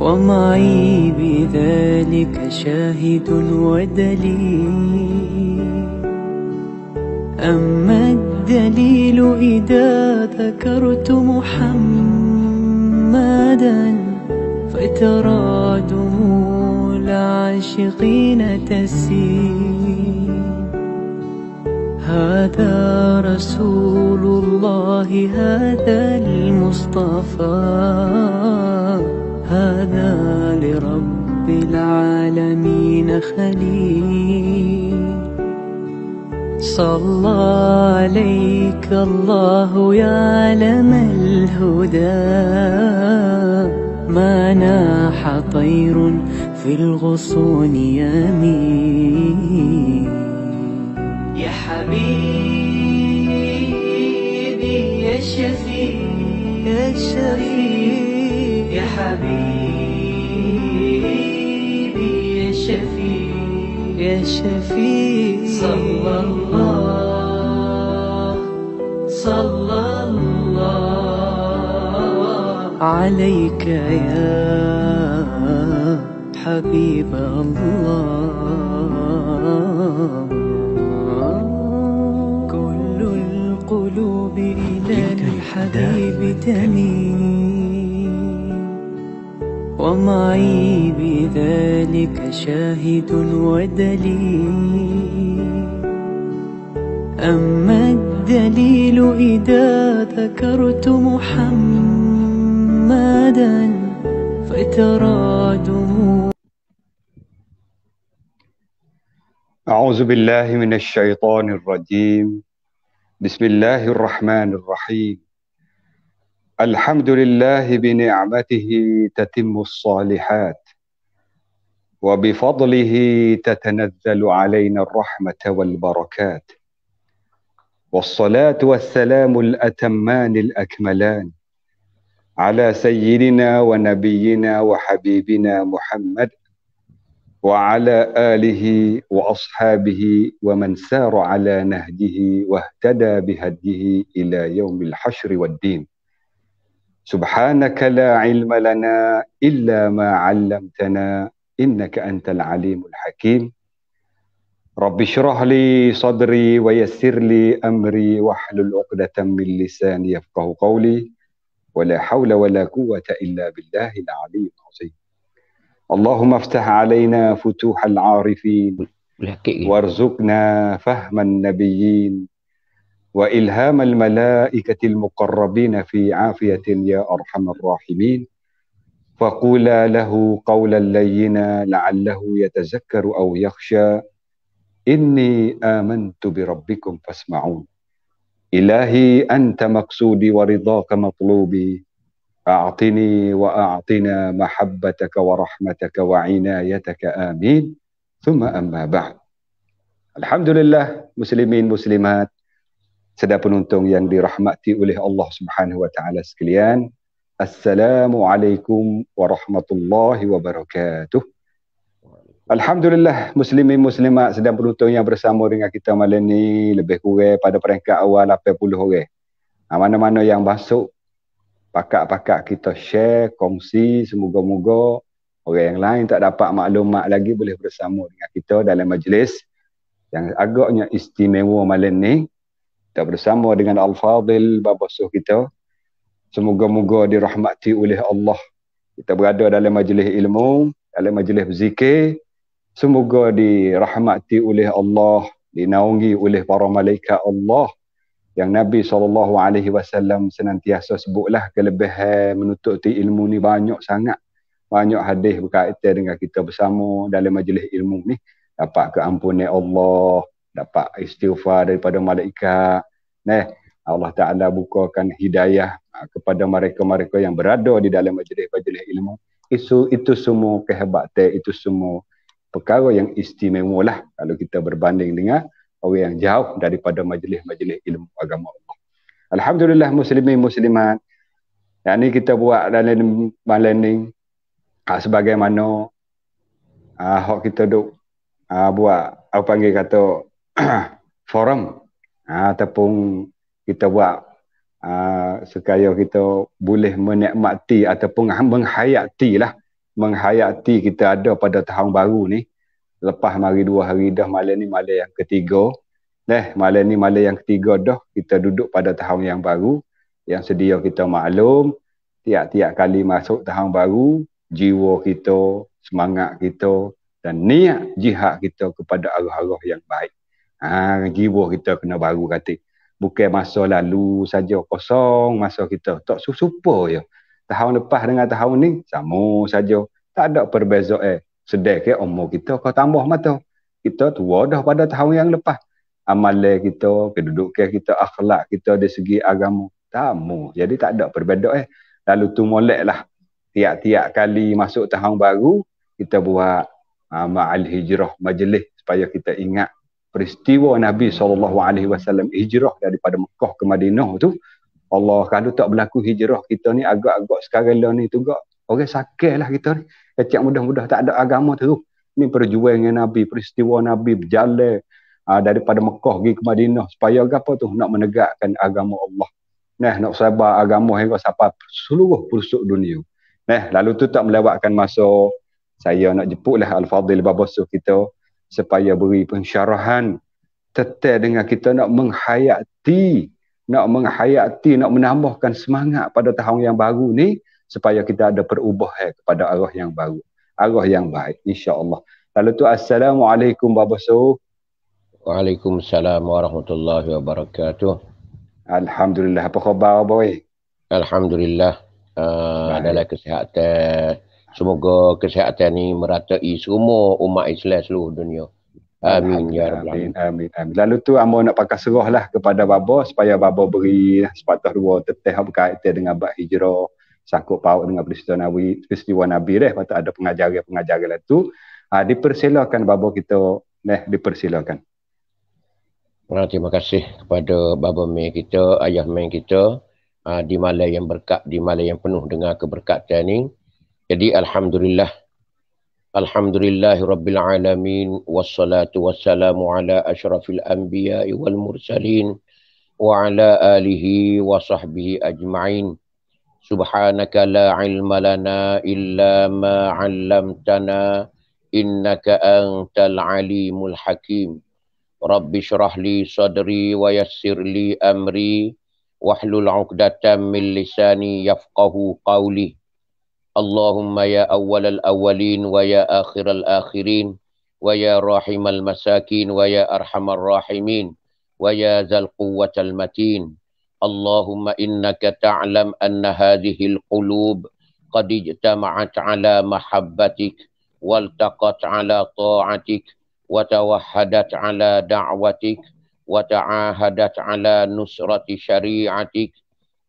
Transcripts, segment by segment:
ومعي بذلك شاهد ودليل. أما الدليل إذا ذكرت محمدا فترى دموع العاشقين تسيل. هذا رسول الله، هذا المصطفى، هذا لرب العالمين خليل. صلى عليك الله يا علم الهدى، ما ناح طير في الغصون يمين. يا حبيبي يا شفيع يا شفيع، يا حبيبي يا شفيع يا شفيع. صلى الله عليك يا حبيب الله. كل القلوب إلى الحبيب تميل، ومعي بذلك شاهد ودليل. أما الدليل إذا ذكرت محمدا فترى دموع. أعوذ بالله من الشيطان الرجيم. بسم الله الرحمن الرحيم. الحمد لله بنعمته تتم الصالحات، وبفضله تتنزل علينا الرحمة والبركات. والصلاة والسلام الأتمان الأكملان على سيدنا ونبينا وحبيبنا محمد، وعلى آله وأصحابه ومن سار على نهجه واهتدى بهديه إلى يوم الحشر والدين. سبحانك لا علم لنا إلا ما علمتنا إنك أنت العليم الحكيم. رب اشرح لي صدري ويسر لي أمري واحلل عقدة من لساني يفقه قولي، ولا حول ولا قوة إلا بالله العلي العظيم. اللهم افتح علينا فتوح العارفين، وارزقنا فهم النبيين، وإلهام الملائكة المقربين في عافية يا أرحم الراحمين. فقولا له قولا لينا لعله يتذكر أو يخشى. إني آمنت بربكم فاسمعون. إلهي أنت مقصودي ورضاك مطلوبي، أعطني وأعطنا محبتك ورحمتك وعنايتك آمين. ثم أما بعد. Alhamdulillah, muslimin muslimat, sedang penonton yang dirahmati oleh Allah Subhanahu wa taala sekalian. Assalamualaikum warahmatullahi wabarakatuh. Alhamdulillah, muslimin muslimat, sedang penonton yang bersama dengan kita malam ni lebih kurang pada peringkat awal 80 orang. Mana-mana yang masuk, pakak-pakak kita share, kongsi, semoga-moga orang yang lain tak dapat maklumat lagi boleh bersama dengan kita dalam majlis yang agaknya istimewa malam ni. Kita bersama dengan Al-Fadil Babasuh kita. Semoga-moga dirahmati oleh Allah. Kita berada dalam majlis ilmu, dalam majlis berzikir. Semoga dirahmati oleh Allah, dinaungi oleh para malaikat Allah yang Nabi SAW senantiasa sebutlah kelebihan menututi ilmu ni banyak sangat. Banyak hadis berkaitan dengan kita bersama dalam majlis ilmu ni. Dapat keampunan Allah, dapat istighfar daripada malaikat. Allah Ta'ala bukakan hidayah kepada mereka-mereka yang berada di dalam majlis-majlis ilmu. Itu semua kehebatan, itu semua perkara yang istimewa lah kalau kita berbanding dengan orang yang jauh daripada majlis-majlis ilmu agama Allah. Alhamdulillah, muslimin muslimat, yang ni kita buat dalam malam ni sebagaimana hak kita duk buat apa panggil kata forum ataupun kita buat sekaya kita boleh menikmati ataupun menghayati lah menghayati kita ada pada tahun baru ni. Lepas mari 2 hari dah, malam ni malam yang ketiga. Malam ni malam yang ketiga dah kita duduk pada tahun yang baru. Yang sedia kita maklum, tiap-tiap kali masuk tahun baru, jiwa kita, semangat kita dan niat jihad kita kepada arah-arah yang baik. Jiwa kita kena baru kata. Bukan masa lalu saja kosong masa kita. Tak supa je. Tahun lepas dengan tahun ni sama saja. Tak ada perbezaan. Sedekah umur kita kau tambah mata. Kita tua dah pada tahun yang lepas. Amalan kita, kedudukan kita, akhlak kita dari segi agama tamu. Jadi tak ada perbezaan. Lalu tu moleklah tiap-tiap kali masuk tahun baru kita buat ma'al hijrah majlis supaya kita ingat peristiwa Nabi SAW hijrah daripada Mekah ke Madinah tu. Allah, kalau tak berlaku hijrah kita ni agak-agak sekarang ni tu gak orang sakit lah kita ni. Kecik mudah-mudah tak ada agama tu. Ni perjuangan Nabi, peristiwa Nabi berjalan daripada Mekah pergi ke Madinah supaya apa tu? Nak menegakkan agama Allah. Nak sabar agama hingga sampai seluruh pelosok dunia. Lalu tu tak melewatkan masa saya nak jemputlah Al-Fadhil Babasuh kita supaya beri pensyarahan tetap dengan kita nak menghayati, nak menambahkan semangat pada tahun yang baru ni supaya kita ada perubahan kepada arah yang baru, arah yang baik insya-Allah. Lalu tu assalamualaikum Babasuh. Waalaikumsalam warahmatullahi wabarakatuh. Alhamdulillah, apa khabar boy? Alhamdulillah, adalah kesihatan. Semoga kesihatan ni meratai semua umat Islam seluruh dunia. Amin ya rabbal alamin. Amin. Lalu tu amo nak pakai serahlah kepada baba supaya baba beri sepatah dua teteh berkaitan dengan bab hijrah, sangkut paut dengan peristiwa Nabi dah. Patut ada pengajaran tu. Dipersilakan baba kita, dipersilakan. Terima kasih kepada baba mai kita, ayah mai kita di malam yang berkat, di malam yang penuh dengan keberkatan ni. Jadi alhamdulillah. Alhamdulillahi rabbil alamin wassalatu wassalamu ala asyrafil anbiya'i wal mursalin wa ala alihi wa sahbihi ajma'in. Subhanaka la ilma lana illa ma 'allamtana innaka antal alimul hakim. Rabbi shrah li sadri wa yassir li amri wahlul 'uqdatam min lisani yafqahu qawli. Allahumma ya awwalal awwalin wa ya akhiral akhirin wa ya rahimal masakin wa ya arhamar rahimin wa ya zal quwwatal matin. Allahumma innaka ta'lam anna hadhil qulub qad ijtama'at ala mahabbatik waltaqat ala ta'atik wa tawahhadat ala da'watik wa ta'ahadat ala nusrati syari'atik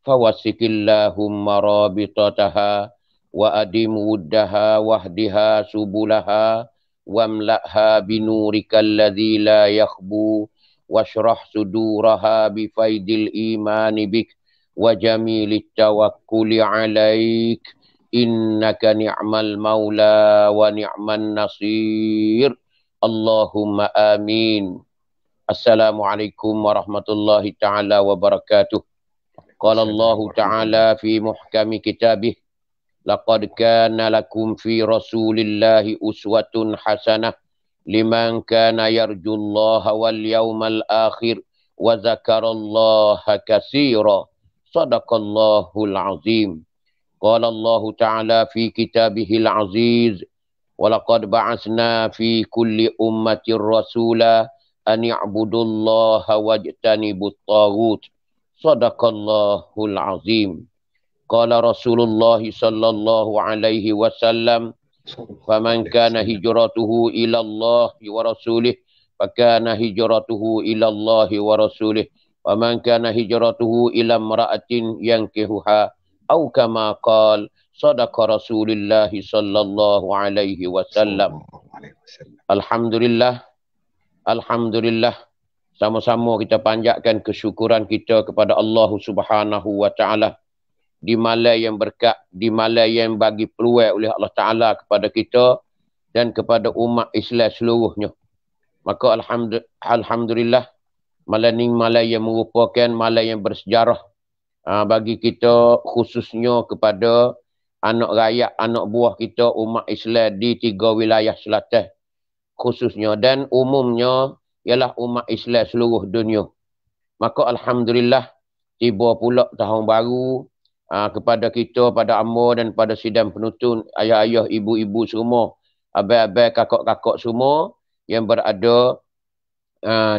fawasikillahumma rabitataha wa adim wuddaha wahdiha subulaha wamla'ha binurikal ladzi la yakhbu washrah suduraha bifaidil imani bik wa jamilit tawakkuli alaik innaka ni'mal maula wa ni'man nasir. Allahumma amin. Assalamualaikum warahmatullahi ta'ala wabarakatuh. Qala Allah ta'ala fi muhkami kitabih laqad kana lakum fi rasulillahi uswatun hasanah liman kana yarjullaha wal yawmal akhir wa zakarallaha katsira. Sadaqallahul azim. Qala Allah ta'ala fi kitabihil aziz wa laqad ba'atsna fi kulli ummatin rasula an i'budullaha wajtanibut taghut. Sadaqallahul azim. Qala Rasulullah sallallahu alaihi wasallam, faman kana hijratuhu ila Allah wa rasulih fakana hijratuhu ila Allah wa rasulih wa man kana hijratuhu ila imra'atin yankihuha aw kama qala sadaqa Rasulullah sallallahu alaihi wasallam. Alhamdulillah, alhamdulillah, sama-sama kita panjatkan kesyukuran kita kepada Allah Subhanahu wa taala di malam yang berkat, di malam yang bagi peluang oleh Allah Ta'ala kepada kita dan kepada umat Islam seluruhnya. Maka alhamdulillah, malam ini malam yang merupakan malam yang bersejarah bagi kita, khususnya kepada anak rakyat, anak buah kita, umat Islam di 3 wilayah selatan khususnya dan umumnya ialah umat Islam seluruh dunia. Maka alhamdulillah tiba pula tahun baru kepada kita, pada Amor dan pada sidang penuntun, ayah-ayah, ibu-ibu semua, abai-abai, kakak-kakak semua yang berada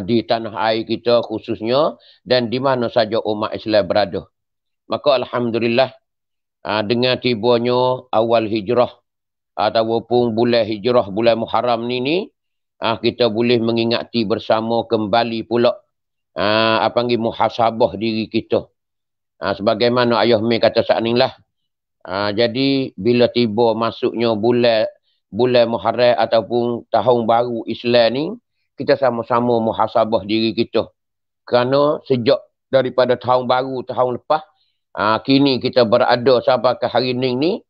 di tanah air kita khususnya dan di mana saja umat Islam berada. Maka alhamdulillah dengan tibanya awal hijrah ataupun bulan hijrah, bulan Muharram ni kita boleh mengingati bersama kembali pula muhasabah diri kita. Sebagaimana Ayah Mai kata saat ni lah. Jadi bila tiba masuknya bulan Muharram ataupun tahun baru Islam ni, kita sama-sama muhasabah diri kita. Kerana sejak daripada tahun baru tahun lepas, kini kita berada sampai ke hari ni,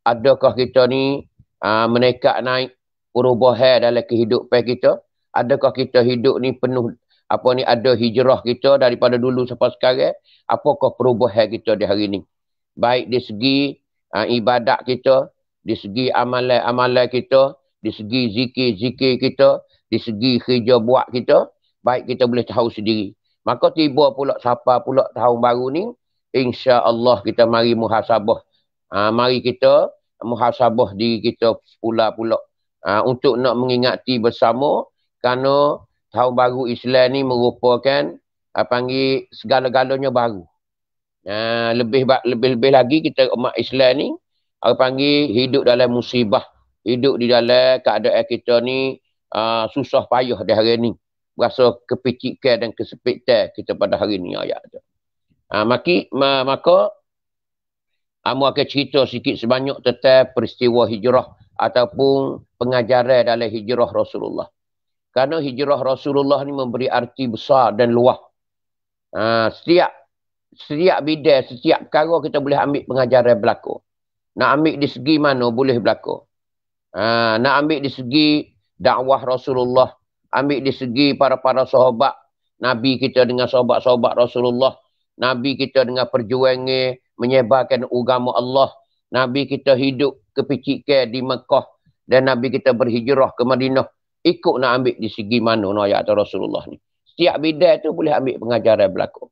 adakah kita ni menekat naik perubahan dalam kehidupan kita? Adakah kita hidup ni penuh ada hijrah kita daripada dulu sampai sekarang? Apakah perubahan kita di hari ni? Baik di segi ibadat kita, di segi amalan-amalan kita, di segi zikir-zikir kita, di segi kerja buat kita, baik kita boleh tahu sendiri. Maka tiba pula siapa pula tahun baru ni, insya-Allah kita mari muhasabah. Mari kita muhasabah diri kita pula untuk nak mengingati bersama, kerana tahun baru Islam ni merupakan segala-galanya baru. Lebih lagi kita umat Islam ni hidup dalam musibah, hidup di dalam keadaan kita ni susah payah di hari ni. Berasa kepicikan dan kesepitan kita pada hari ni ayat tu. Maka Amu akan cerita sikit sebanyak tentang peristiwa hijrah ataupun pengajaran dalam hijrah Rasulullah. Kerana hijrah Rasulullah ni memberi arti besar dan luas. Setiap bidang, setiap perkara kita boleh ambil pengajaran berlaku. Nak ambil di segi mana boleh berlaku. Nak ambil di segi dakwah Rasulullah, ambil di segi para sahabat Nabi kita dengan sahabat-sahabat Rasulullah, Nabi kita dengan perjuangan menyebarkan agama Allah, Nabi kita hidup kepicikan di Mekah dan Nabi kita berhijrah ke Madinah. Ikut nak ambil di segi mana ayat Rasulullah ni. Setiap bidang tu boleh ambil pengajaran berlaku.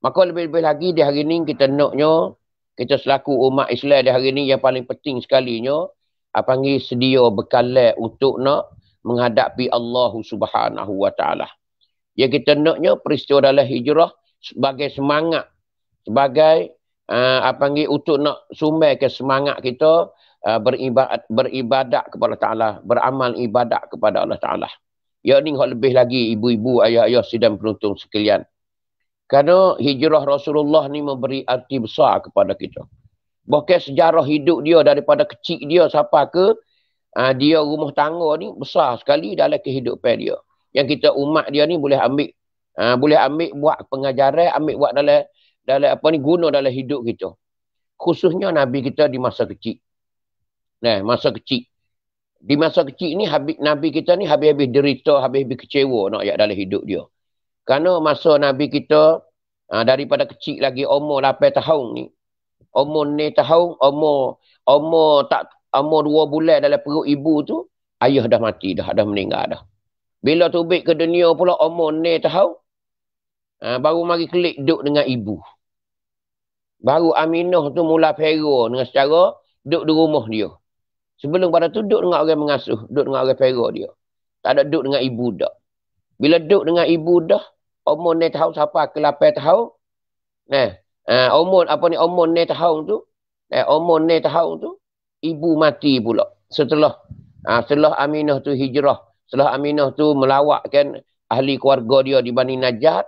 Maka lebih-lebih lagi di hari ni kita naknya, kita selaku umat Islam di hari ni yang paling penting sekalinya, sedia bekalan untuk nak menghadapi Allah Subhanahu Wa Taala. Yang kita naknya peristiwa dalam hijrah sebagai semangat, sebagai untuk nak sumbangkan semangat kita beribadat kepada Ta'ala, beramal ibadat kepada Allah Ta'ala. Ya ni lebih lagi ibu-ibu, ayah-ayah sidang penonton sekalian. Kerana hijrah Rasulullah ni memberi arti besar kepada kita. Bahkan sejarah hidup dia daripada kecil dia sampai ke dia rumah tangga ni besar sekali dalam kehidupan dia. Yang kita umat dia ni boleh ambil buat pengajaran, ambil buat dalam guna dalam hidup kita. Khususnya Nabi kita di masa kecil. Masa kecil. Di masa kecil ni Nabi kita ni habis-habis derita, habis-habis kecewa nak ayat dalam hidup dia. Kerana masa Nabi kita daripada kecil lagi umur 8 tahun ni. Umur 9 tahun, umur 2 bulan dalam perut ibu tu, ayah dah mati dah meninggal dah. Bila tubik ke dunia pula umur 9 tahun, baru mari kelik duduk dengan ibu. Baru Aminah tu mula pera dengan secara duduk di rumah dia. Sebelum pada tu duduk dengan orang mengasuh, duduk dengan orang pera dia. Tak ada duduk dengan ibu dah. Bila duduk dengan ibu dah, umur 9 tahun sampai ke 8 tahun. Umur 9 tahun tu, umur 9 tahun tu, ibu mati pula. Setelah Aminah tu hijrah, setelah Aminah tu melawatkan ahli keluarga dia di Bani Najjar,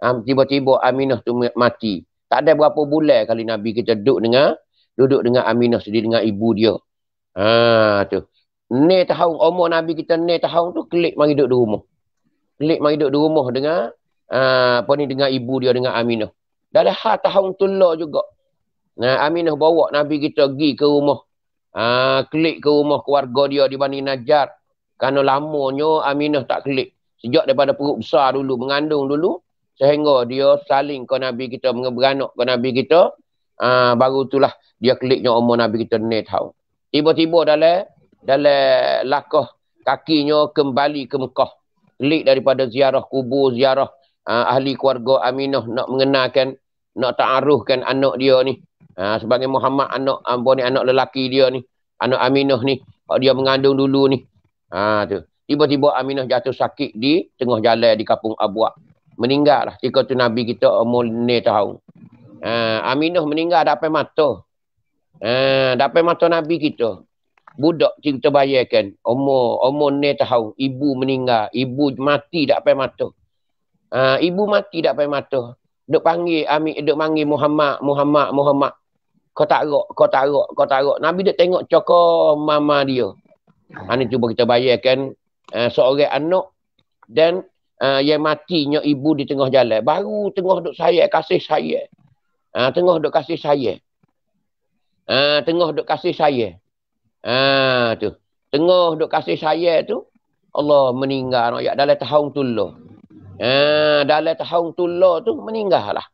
tiba-tiba Aminah tu mati. Tak ada berapa bulan kali Nabi kita duduk dengan Aminah sendiri dengan ibu dia. Tu. 9 tahun, umur Nabi kita 9 tahun tu kelik mari duduk di rumah. Kelik mari duduk di rumah dengan dengan ibu dia, dengan Aminah. Dalam tahun tu lah juga. Aminah bawa Nabi kita pergi ke rumah. Kelik ke rumah keluarga dia di Bani Najjar. Kerana lamanya Aminah tak kelik. Sejak daripada perut besar dulu, mengandung dulu, sehingga dia saling ke Nabi kita, beranak ke Nabi kita, Baru itulah dia kliknya umur Nabi kita ni tahu. Tiba-tiba dalam lakah kakinya kembali ke Mekah. Klik daripada ziarah kubur, ziarah ahli keluarga Aminah nak mengenalkan, nak ta'aruhkan anak dia ni. Sebagai Muhammad anak lelaki dia ni. Anak Aminah ni. Dia mengandung dulu ni. Tu. Tiba-tiba Aminah jatuh sakit di tengah jalan di kampung Abuak. Meninggal lah. Ketika tu Nabi kita umur ni tahun. Aminah meninggal dapat mata. Dapat mata Nabi kita. Budak kita bayarkan. Umur ni tahun. Ibu meninggal. Ibu mati dapat mata. Ibu mati dapat mata. Duk panggil Muhammad. Kau tak rok. Nabi dia tengok cokor mama dia. Ini cuba kita bayarkan seorang anak dan yang matinya ibu di tengah jalan. Baru tengah duk kasih saya. Tengah duk kasih saya. Tu. Tengah duk kasih saya tu. Allah meninggal. Dalam tahun tu lah. Dalam tahun tu lah tu meninggal lah.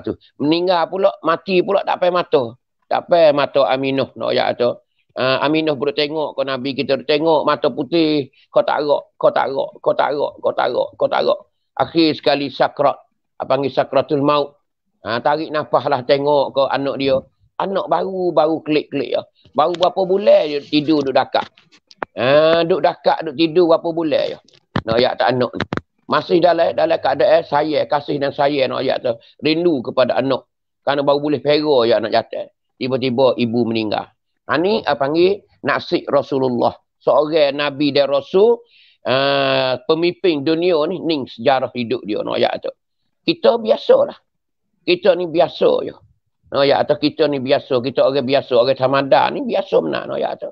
Tu. Meninggal pula, mati pula tak payah mata. Tak payah mata Aminah. Tu. Aminah pun tengok kau Nabi kita tengok mata putih. Kau tak rok. Akhir sekali sakrat. Panggil sakratul maut. Tarik nafas lah tengok ke anak dia. Anak baru klik-klik. Baru berapa bulan dia tidur duduk dakak. Duduk tidur berapa bulan. Tak anak ni. Masih dalam keadaan saya, kasih dan saya tu. Rindu kepada anak. Kerana baru boleh pera anak jatuh. Tiba-tiba ibu meninggal. Ini panggil nasib Rasulullah. Seorang Nabi dan Rasul. Pemimpin dunia ni sejarah hidup dia. Tu. Kita biasalah. Kita ni biasa je. Atau kita ni biasa. Kita orang biasa. Orang Ramadan ni biasa benar. Tu.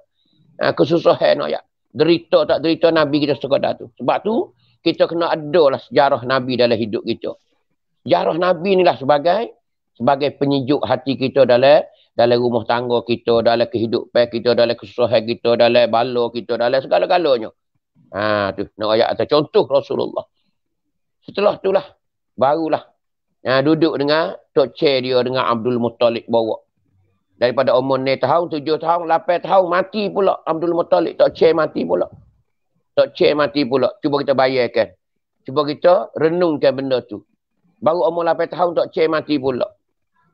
Kesusahan. Derita tak derita Nabi kita sekadar tu. Sebab tu kita kena ada lah sejarah Nabi dalam hidup kita. Sejarah Nabi ni lah sebagai penyejuk hati kita dalam rumah tangga kita, dalam kehidupan kita, dalam kesusahan kita, dalam bala kita, dalam segala-galanya. Tu ayat atas contoh Rasulullah. Setelah itulah barulah duduk dengan Tok Cik dia dengan Abdul Muttalib bawa. Daripada umur 9 tahun, 7 tahun, 8 tahun mati pula Abdul Muttalib. Tok Cik mati pula. Cuba kita bayarkan. Cuba kita renungkan benda tu. Baru umur 8 tahun Tok Cik mati pula.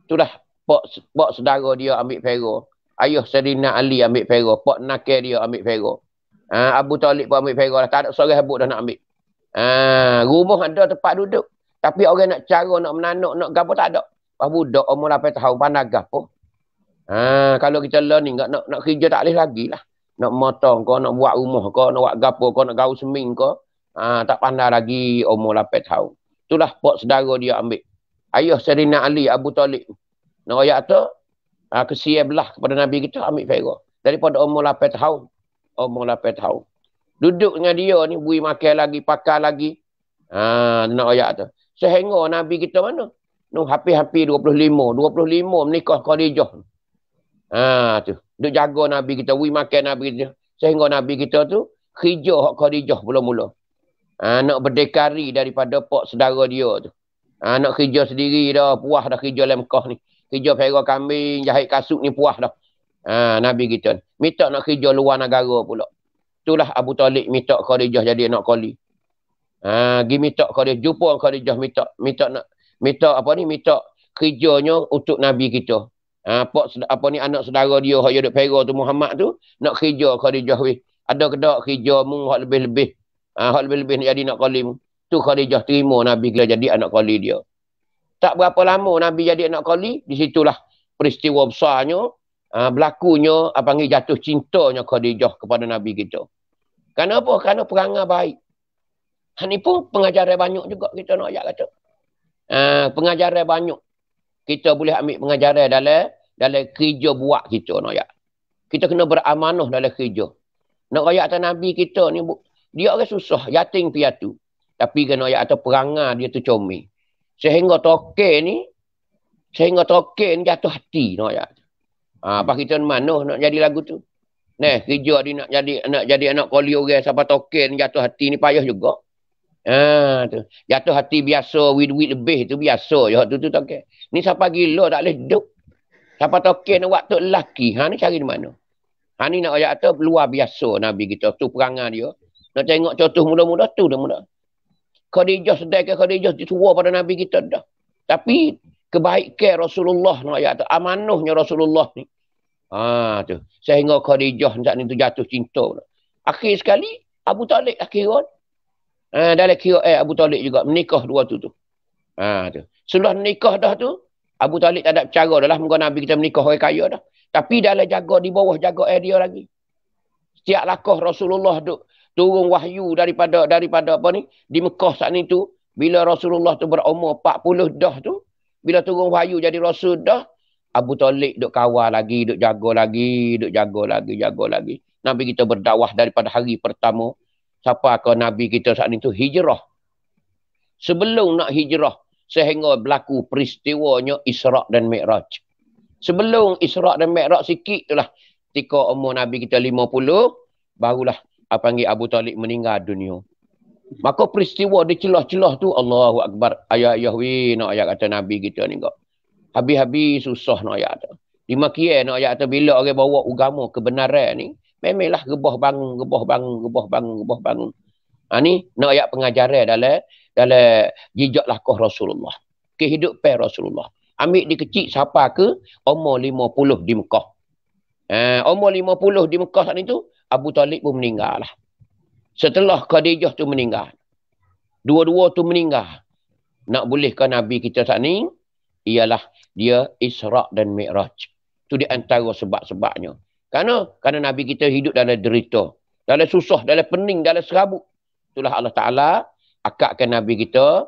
Itulah pak saudara dia ambil pera. Ayah Sayyidina Ali ambil pera. Pak nakir dia ambil pera. Abu Talib pun ambil pera. Tak ada seorang habuk dah nak ambil. Rumah ada tempat duduk. Tapi orang nak cara, nak menanak, nak gapo tak ada. Pas budak umur 8 tahun pandai gapo. Kalau kita learning nak kerja tak boleh lagi lah. Nak motong kau, nak buat rumah kau, nak buat gapo kau, nak gaul seming kau. Tak pandai lagi umur 8 tahun. Itulah pak saudara dia ambil. Ayah Sayyidina Ali, Abu Talib. Nak ayat tu, kesian belah kepada Nabi kita ambil pera. Daripada umur 8 tahun. Duduk dengan dia ni, bui makan lagi, pakai lagi. Nak ayat tu. Sehingga Nabi kita mana? Hampir 25 menikah Khadijah. Tu. Duk jaga Nabi kita, bui makan Nabi kita. Sehingga Nabi kita tu, hijau Khadijah mula-mula. Nak berdekari daripada pak saudara dia tu. Nak kerja sendiri dah, puas dah kerja dalam Mekah ni. Kerja pera kambing, jahit kasut ni puas dah. Nabi kita. Minta nak kerja luar negara pula. Itulah Abu Talib minta Khadijah jadi anak kali. Pergi minta Khadijah, jumpa Khadijah minta kerjanya untuk Nabi kita. Anak saudara dia yang duk pera tu Muhammad tu, nak kerja Khadijah weh. Ada kedak kerja mu hak lebih-lebih. Hak lebih-lebih nak jadi anak kali mu. Tu Khadijah terima Nabi kita jadi anak kali dia. Tak berapa lama Nabi jadi anak kali, di situlah peristiwa besarnya, berlakunya, panggil jatuh cintanya Khadijah kepada Nabi kita. Kenapa? Kerana perangai baik. Ini pun pengajaran banyak juga kita nak ajak kata. Pengajaran banyak. Kita boleh ambil pengajaran dalam kerja buat kita nak ajak. Kita kena beramanah dalam kerja. Nak ajak atas Nabi kita ni, dia orang susah, yatim piatu. Tapi kena ayat atau perangai dia tu comel. Sehingga token ni jatuh hati nak ayat. Apa kita mana nak jadi lagu tu? Kerja dia nak jadi anak koli orang siapa token jatuh hati ni payah juga. Tu. Jatuh hati biasa, duit lebih tu biasa je. Tu tak okay. Ni siapa gila tak boleh duduk. Siapa token waktu lelaki. Ha ni cari di mana? Ha ni nak ayat tu luar biasa Nabi kita. Tu perangai dia. Nak tengok contoh muda-muda tu dah muda. Khadijah sedai ke Khadijah disuruh pada Nabi kita dah. Tapi kebaikan Rasulullah nak ayat tu. Amanuhnya Rasulullah ni. Tu. Sehingga Khadijah saat ni tu jatuh cinta. Akhir sekali Abu Talib akhirnya. Dalam kira Abu Talib juga menikah dua tu. Tu. Setelah nikah dah tu, Abu Talib tak ada cara dah lah. Muka Nabi kita menikah orang kaya dah. Tapi dalam jaga di bawah jaga dia lagi. Setiap lakah Rasulullah tu turun wahyu daripada apa ni? Di Mekah saat ni tu. Bila Rasulullah tu berumur 40 dah tu. Bila turun wahyu jadi Rasul dah. Abu Talib duk kawal lagi, duk jaga lagi. Nabi kita berdakwah daripada hari pertama. Siapa ke Nabi kita saat ni tu hijrah. Sebelum nak hijrah. Sehingga berlaku peristiwanya Isra' dan Mi'raj. Sebelum Isra' dan Mi'raj sikit tu lah. Ketika umur Nabi kita 50. Barulah panggil Abu Talib meninggal dunia. Maka peristiwa di celah-celah tu. Allahu Akbar. Ayah-ayah nak ayat kata Nabi kita ni kok. Habis-habis susah nak ayat tu. Di makian nak ayat tu. Bila orang bawa agama kebenaran ni. Memanglah gebah bangun. Ni nak ayat pengajaran dalam jejak lakah Rasulullah. Kehidupan Rasulullah. Ambil di kecil siapa ke umur 50 di Mekah. Umur 50 di Mekah saat itu Abu Talib pun meninggal lah. Setelah Khadijah tu meninggal. Dua-dua tu meninggal. Nak bolehkan Nabi kita saat ni ialah dia Isra' dan Mi'raj. Itu di antara sebab-sebabnya. Karena Nabi kita hidup dalam derita. Dalam susah, dalam pening, dalam serabut. Itulah Allah Ta'ala akakkan Nabi kita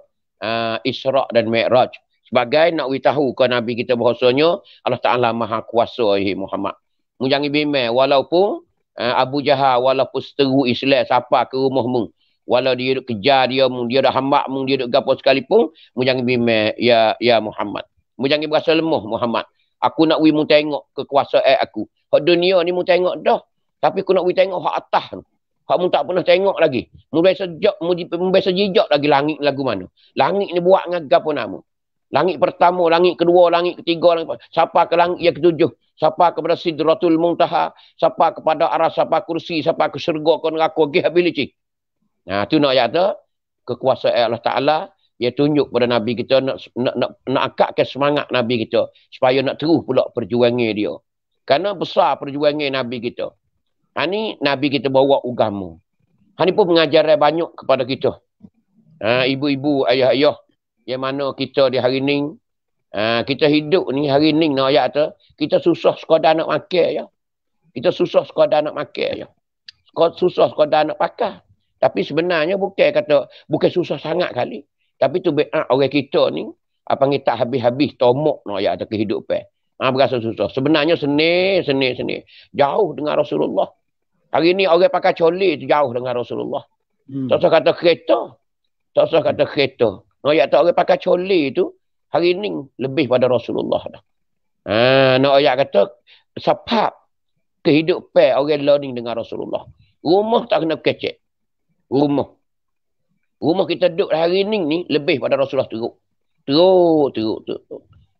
Isra' dan Mi'raj. Sebagai nak tahu ke Nabi kita bahasanya Allah Ta'ala maha kuasa Muhammad. Mu jangan bimbang walaupun Abu Jahal walaupun seteru Islam siapa ke rumahmu. Walau dia duk kejar dia dah hambak dia duk gapo sekalipun, mu jangan bimbang ya Muhammad. Mu jangan berasa lemah Muhammad. Aku nak mu tengok kekuasaan aku. Hak dunia ni mu tengok dah. Tapi aku nak tengok hak atas tu. Hak mu tak pernah tengok lagi. Mu biasa jejak lagi langit lagu mana. Langit ni buat ngagap pun nama. Langit pertama, langit kedua, langit ketiga. Siapa ke langit yang ketujuh. Siapa kepada Sidratul Muntaha. Siapa kepada arah, siapa kursi. Siapa ke syurga, ke neraka. Gihabilici. Nah, tu nak ayat tu. Kekuasaan Allah Ta'ala. Dia tunjuk pada Nabi kita. Nak akakkan semangat Nabi kita. Supaya nak terus pula perjuangan dia. Karena besar perjuangan Nabi kita. Ni Nabi kita bawa agama. Ni pun pengajaran banyak kepada kita. Ibu-ibu, ayah-ayah. Yang mana kita di hari ni. Kita hidup ni hari ni nak ayat tu. Kita susah sekadar nak makan ya. Kita susah sekadar nak makan ya. Susah sekadar nak pakai. Tapi sebenarnya bukan susah sangat kali. Tapi tu orang kita ni. Panggil tak habis-habis tomok nak ayat tu kehidupan. Berasa susah. Sebenarnya seni. Jauh dengan Rasulullah. Hari ni orang pakai coli tu jauh dengan Rasulullah. Tak usah kata kereta. Nak ayat tu orang pakai coli tu. Hari ni lebih pada Rasulullah dah. Nak ayat kata sebab kehidupan orang learning dengan Rasulullah. Rumah tak kena kecek. Rumah kita duduk hari ni lebih pada Rasulullah teruk.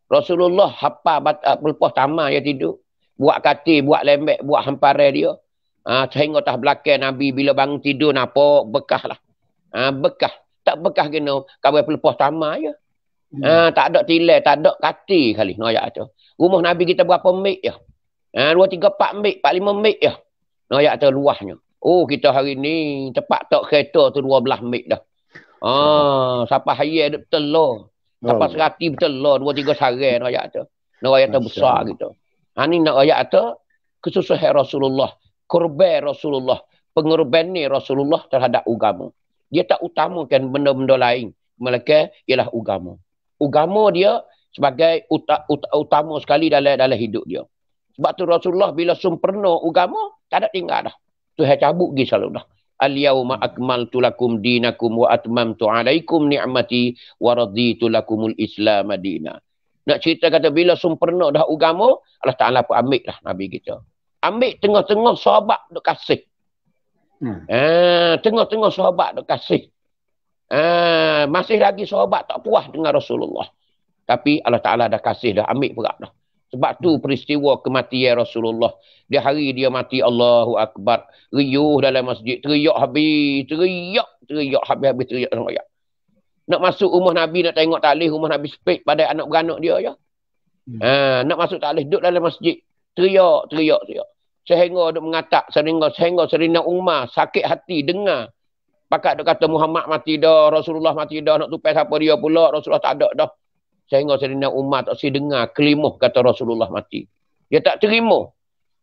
Rasulullah hafal pelepas taman dia tidur. Buat katil, buat lembek, buat hamparan dia. Sehingga atas belakang Nabi bila bangun tidur nampak bekah lah. Bekah. Tak bekah kena kawai pelepas taman je. Tak ada tilai, tak ada katil kali. Noyak tu. Rumah Nabi kita berapa mik je? 2, 3, 4 mik, 4, 5 mik je. Noyak tu luahnya. Oh, kita hari ni tepat tak kereta tu 12 mik dah. Siapa hayat betul. Siapa serati betul 2, 3 sarai noyak tu. Noyak tu besar gitu. Ni noyak tu kesusahan Rasulullah. Korban Rasulullah. Pengorbanan Rasulullah terhadap agama. Dia tak utamakan benda-benda lain. Melainkan ialah agama. Agama dia sebagai utama sekali dalam hidup dia. Sebab tu Rasulullah bila sempurna agama, tak ada tinggal dah. Tuhan cabut pergi selalu dah. Al-yawma akmaltu lakum dinakum wa atmamtu alaikum ni'mati wa raditu lakumul islam madina. Nak cerita kata bila sempurna dah agama, Allah Ta'ala pun ambil dah Nabi kita. Ambil tengah-tengah sahabat duk kasih. Tengah-tengah sahabat duk kasih. Masih lagi sahabat tak puas dengan Rasulullah. Tapi Allah Ta'ala dah kasih, dah ambil perak dah. Sebab tu peristiwa kematian Rasulullah. Di hari dia mati, Allahu Akbar. Riuh dalam masjid. Teriak habis. Teriak habis-habis teriak. Nak masuk rumah Nabi, nak tengok taklih rumah Nabi sepik pada anak beranak dia je. Nak masuk taklih, duduk dalam masjid. Teriak. Sehingga duk mengatak. Sehingga Serina Umar sakit hati dengar. Pakat duk kata Muhammad mati dah, Rasulullah mati dah. Nak tupai siapa dia pula, Rasulullah tak ada dah. Sehingga Sayyidina Umar tak si dengar kelimuh kata Rasulullah mati. Dia tak terima.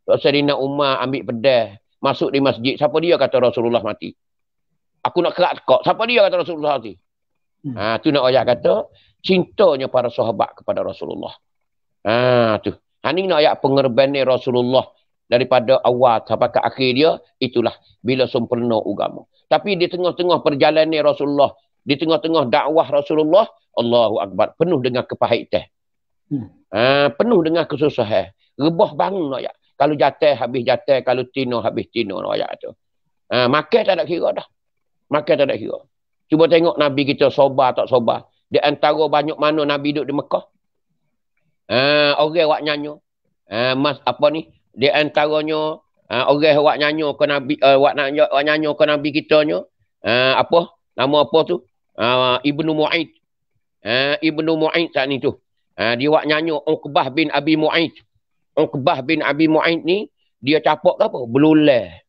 Sayyidina Umar ambil pedang, masuk di masjid. Siapa dia kata Rasulullah mati? Aku nak kerak tekak. Siapa dia kata Rasulullah mati? Tu nak ayat kata, cintanya para sahabat kepada Rasulullah. Tu. Ini nak ayat pengorbanan Rasulullah daripada awal sampai ke akhir dia, itulah bila sempurna agama. Tapi di tengah-tengah perjalanan Rasulullah, di tengah-tengah dakwah Rasulullah, Allahu Akbar, penuh dengan kepahitan. Penuh dengan kesusahan. Rebah bangun ayat. Kalau jatuh, habis jatuh. Kalau tino, habis tino ayat tu. Makan tak ada kira dah. Makan tak ada kira. Cuba tengok Nabi kita sobar tak sobar. Di antara banyak mana Nabi duduk di Mekah. Orang wak nyanyo. Di antaranya orang wak nyanyo ke Nabi, wak nyanyo ke Nabi kita nyo. Nama apa tu? Ibnu Mu'aid. Ibnu Mu'aid saat ni tu. Dia wak nyanyo Uqbah bin Abi Mu'aid. Uqbah bin Abi Mu'aid ni, dia capok ke apa? Belulai.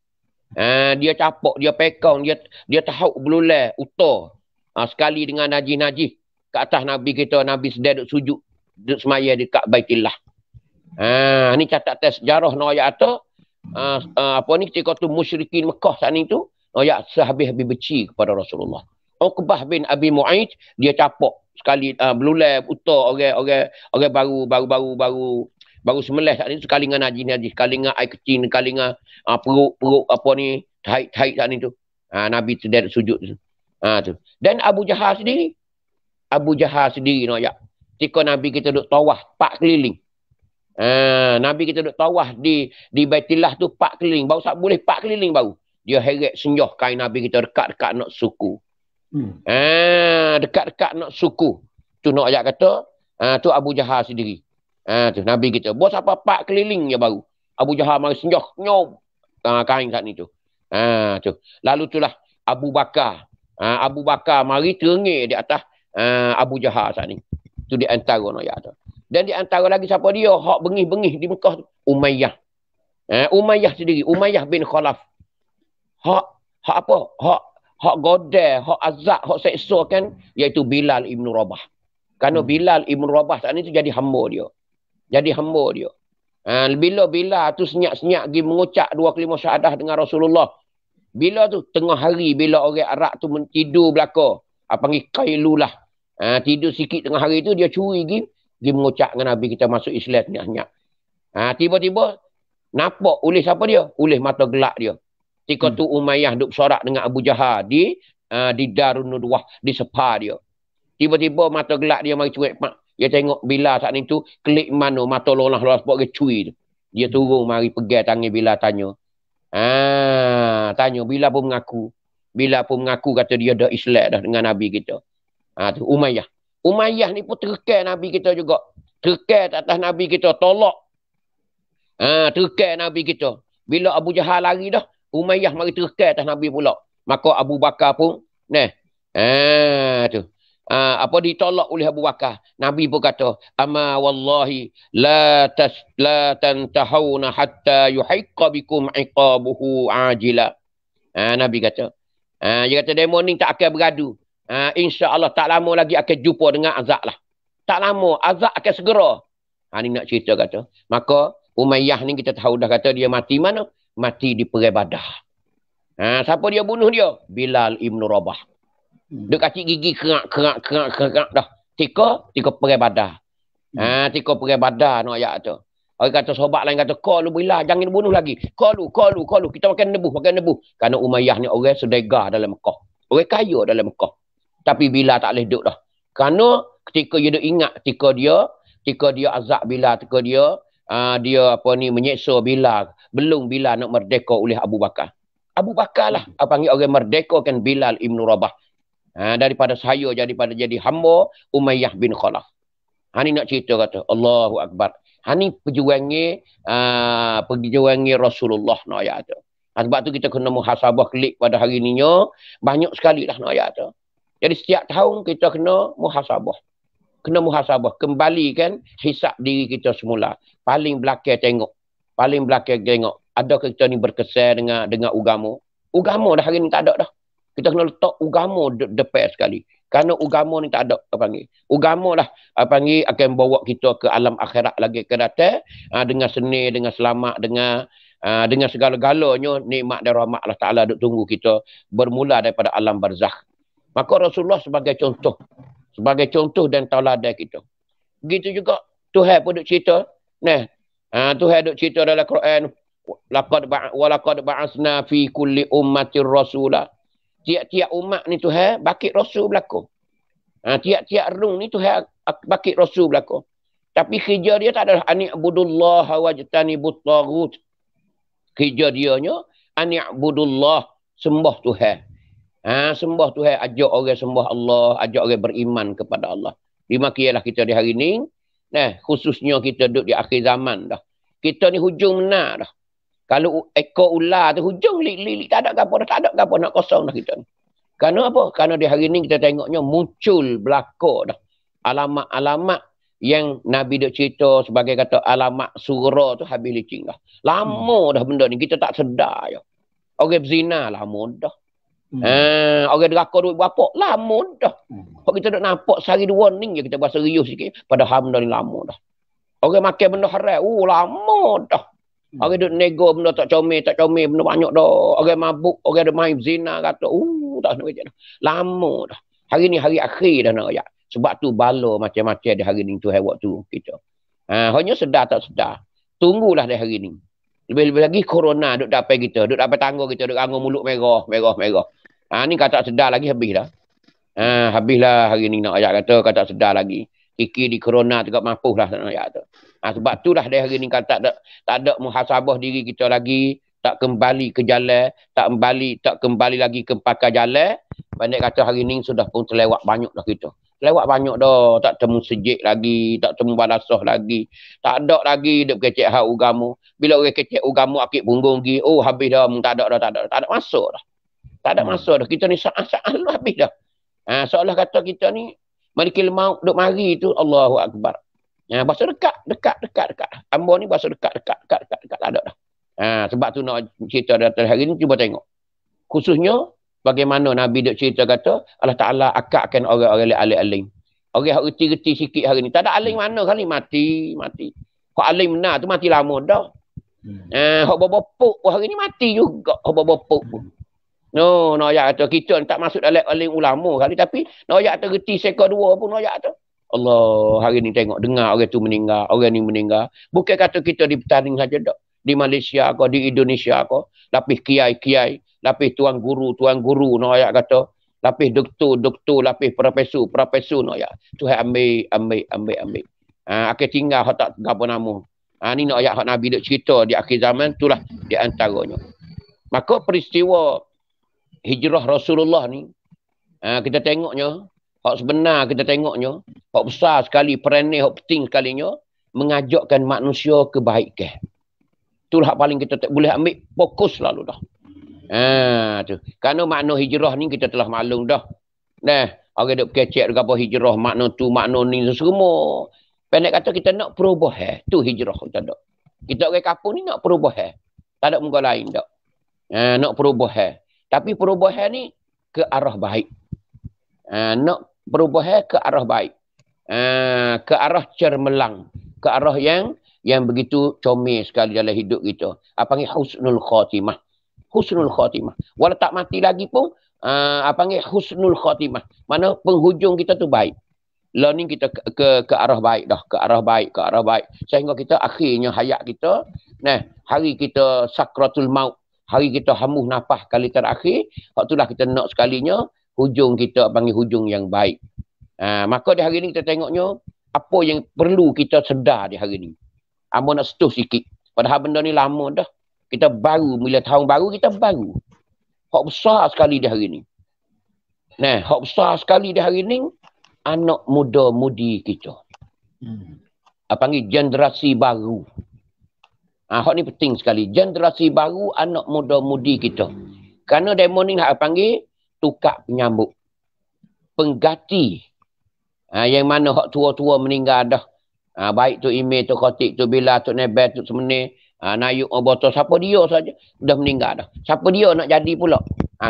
Dia capok, dia pekong, dia tahu belulai, utar. Sekali dengan najis-najis. Ke atas Nabi kita, Nabi sedang duduk sujud. Duduk semaya dekat Baitillah. Ni catatan sejarah ayat tu. Ketika tu musyrikin Mekah saat ni tu, ayat sehabis-habis benci kepada Rasulullah. Uqbah bin Abi Mu'aid, dia capok sekali belulai utar orang baru semelah saat ni, sekali dengan najis, sekali dengan air kecil, sekali dengan perut haid saat ni tu. Nabi sedang sujud tu. Dan Abu Jahal sendiri no ayat. Ketika Nabi kita duduk tawaf 4 keliling. Nabi kita duduk tawaf di Baitillah tu 4 keliling. Baru tak boleh 4 keliling baru. Dia heret senjah kain Nabi kita dekat-dekat nak suku. Dekat-dekat nak suku. Tu nak ayat kata, tu Abu Jahal sendiri. Tu Nabi kita. Bos apa 4 keliling je baru. Abu Jahal mari senjah nyom kain saat ni tu. Tu. Lalu itulah Abu Bakar. Abu Bakar mari terengih di atas Abu Jahal saat ni. Tu di antara ayat tu. Dan di antara lagi siapa dia? Hak bengih-bengih di Mekah tu. Umayyah. Umayyah sendiri. Umayyah bin Khalaf. Hak apa? Hak godeh, hak azab, hak seksa kan, iaitu Bilal Ibn Rabah. Kerana Bilal Ibn Rabah saat ni tu jadi hamba dia. Bila Bilal tu senyap-senyap pergi mengucap 2 kalimah syahadah dengan Rasulullah. Bila tu tengah hari, bila orang Arab tu tidur belaka. Panggil Qailulah. Tidur sikit tengah hari tu, dia curi pergi mengucap dengan Nabi kita masuk Islam senyap-senyap. Tiba-tiba nampak oleh siapa dia? Oleh mata gelap dia. Ketika tu Umayyah duduk sorak dengan Abu Jahal di Darun Nudwah, di sepa dia. Tiba-tiba mata gelap dia mari cuek mak. Dia tengok Bilal saat ni tu, klik mana mata lolah-lolah sebab dia curi tu. Dia turun mari pegang tangan Bilal tanya. Tanya Bilal pun mengaku. Bilal pun mengaku kata dia dah Islam dah dengan Nabi kita. Tu Umayyah. Umayyah ni pun terkait Nabi kita juga. Terkait atas Nabi kita, tolak. Terkait Nabi kita. Bila Abu Jahal lari dah, Umayyah mari terkait atas Nabi pula. Maka Abu Bakar pun, tu. Ditolak oleh Abu Bakar. Nabi pun kata, ama wallahi la tantahawna hatta yuhiqqa bikum iqabuhu ajila. Nabi kata. Dia kata, demo ni tak akan beradu. InsyaAllah tak lama lagi akan jumpa dengan azab lah. Tak lama, azab akan segera. Ni nak cerita kata. Maka Umayyah ni kita tahu dah kata dia mati mana? Mati di Perang Badar. Siapa dia bunuh dia? Bilal Ibn Rabah. Dia kacik gigi kerak dah. Tika Perang Badar. Tika Perang Badar no ayat tu. Orang kata sahabat lain kata, kau lu Bilal jangan bunuh lagi. Kau lu. Kita makan nebuh. Kerana Umayyah ni orang sedegah dalam Mekah. Orang kaya dalam Mekah. Tapi Bilal tak boleh duduk dah. Kerana ketika dia ingat, ketika dia azab Bilal, ketika dia menyeksa Bilal. Belum Bilal nak merdeka oleh Abu Bakar. Abu Bakar lah panggil orang merdeka kan Bilal Ibn Rabah. Daripada saya jadi hamba Umayyah bin Khalaf. Ni nak cerita kata Allahu Akbar. Ni perjuangan Rasulullah nak ayat tu. Sebab tu kita kena muhasabah klik pada hari ni banyak sekali lah nak ayat tu. Jadi setiap tahun kita kena muhasabah. Kembalikan hisap diri kita semula. Paling belakang tengok. Adakah kita ni berkesan dengan agama? Agama dah hari ni tak ada dah. Kita kena letak agama depan sekali. Kerana agama ni tak ada, agama lah akan bawa kita ke alam akhirat lagi ke datang dengan seni, dengan selamat, dengan segala-galanya nikmat dan rahmat Allah Ta'ala duk tunggu kita bermula daripada alam barzakh. Maka Rasulullah sebagai contoh dan tauladan kita. Begitu juga Tuhan pun duk cerita. Tuhan duk cerita dalam Quran, walaqad ba'asna fi kulli ummatir rasula. Tiap-tiap umat ni Tuhan bakit rasul berlaku. Tiap-tiap rung ni Tuhan bakit rasul berlaku. Tapi kerja dia tak adalah ani'budullaha wajtanibut taghut. Kerja dia nya ani'budullah, sembah Tuhan. Sembah Tuhan, ajak orang sembah Allah, ajak orang beriman kepada Allah. Dimakilah kita di hari ni. Khususnya kita duduk di akhir zaman dah. Kita ni hujung benar dah. Kalau ekor ular tu hujung lik-lik tak ada apa nak kosong dah kita ni. Kerana apa? Kerana di hari ni kita tengoknya muncul belakang dah alamat-alamat yang Nabi duk cerita sebagai kata alamat surah tu habis licin dah. Lama dah benda ni kita tak sedar je. Orang berzina lama dah. Orang deraka duit berapa lama dah. Kalau kita duk nampak sehari dua ni je kita berasa riuh sikit padahal benda ni lama dah. Orang makan benda haram lama dah. Orang duk nego benda tak comel benda banyak dah. Orang mabuk, orang ada main zina kata tak nak kerja dah. Lama dah. Hari ni hari akhir dah nak ayat. Sebab tu bala macam-macam di hari ni tu waktu kita. Hanya sedar tak sedar. Tunggulah di hari ni. Lebih-lebih lagi corona duk dapat kita, duk dapat tangga kita, duk anggur mulut merah. Ni kata sedar lagi habis dah. Habislah hari ni nak ayat kata tak sedar lagi. Kiki di corona juga mampu lah nak ayat tu. Sebab tu dah dari hari ni kan tak ada muhasabah diri kita lagi, tak kembali ke jalan, tak kembali lagi ke pakai jalan. Pandai kata hari ni sudah pun terlewat banyak dah kita. Terlewat banyak dah, tak temu sejik lagi, tak temu balasah lagi. Tak ada lagi duk kecek hak agama. Bila orang kecek agama akik punggung gi, habis dah, tak ada masuk dah. Tak ada masuk dah. Kita ni saat-saat habis dah. Seolah kata kita ni malikil maut duk mari tu Allahu Akbar. Bahasa dekat. Ambo ni bahasa dekat tak ada dah. Sebab tu nak cerita dalam hari ni cuba tengok. Khususnya bagaimana Nabi duk cerita kata Allah Taala akakkan orang-orang alim. Orang yang reti-reti sikit hari ni. Tak ada alim mana kali mati. Kau alim benar tu mati lama dah. Hak bopok hari ni mati juga hak bopok pun. No ayat kata kita tak masuk dalam alim ulama kali tapi no ayat kata reti sekor dua pun no ayat kata Allah hari ni tengok dengar orang tu meninggal, orang ni meninggal. Bukan kata kita di Petaling saja dak. Di Malaysia ko, di Indonesia ko, lapis kiai-kiai, lapis tuan guru no ayat kata, lapis doktor, lapis profesor no ayat. Tu ambil. Akan tinggal hak tak gapo nama. Ni no ayat hak Nabi duk cerita di akhir zaman itulah di antaranya. Maka peristiwa hijrah Rasulullah ni kita tengoknya hak sebenar kita tengoknya, hak besar sekali peranan, hak penting sekalinya mengajakkan manusia kebaikan. Itulah hak paling kita boleh ambil fokus lalu dah. Tu. Kerana makna hijrah ni kita telah maklum dah. Orang duk kecek apa hijrah, makna tu, makna ni semua. Pendek kata kita nak perubahan. Tu hijrah kita dak. Kita orang kampung ni nak perubahan. Tak ada muka lain dak. Nak perubahan. Tapi perubahan ni ke arah baik. Nak perubahan ke arah baik. Ke arah cermelang. Ke arah yang begitu comel sekali dalam hidup kita. Apa panggil husnul khatimah. Husnul khatimah. Walau tak mati lagi pun, apa panggil husnul khatimah. Mana penghujung kita tu baik. Lah ni kita ke arah baik dah. Ke arah baik. Sehingga kita akhirnya hayat kita, hari kita sakratul maut. Hari kita hembuh nafas kali terakhir, waktulah kita nak sekalinya hujung kita panggil hujung yang baik. Maka di hari ni kita tengoknya apa yang perlu kita sedar di hari ni. Amba nak setuh sikit. Padahal benda ni lama dah. Kita baru, bila tahun baru kita baru. Hak besar sekali di hari ni. Nah, hak besar sekali di hari ni, anak muda-mudi kita. Apa panggil generasi baru. Hak ni penting sekali. Generasi baru, anak muda-mudi kita. Kerana demo ni hak panggil tukar penyambut. Pengganti. Yang mana hak tua-tua meninggal dah. Baik tu email, tu khotik, tu bila, tu nebel, tu semenir. Nayuk, botol. Siapa dia saja. Dah meninggal dah. Siapa dia nak jadi pula.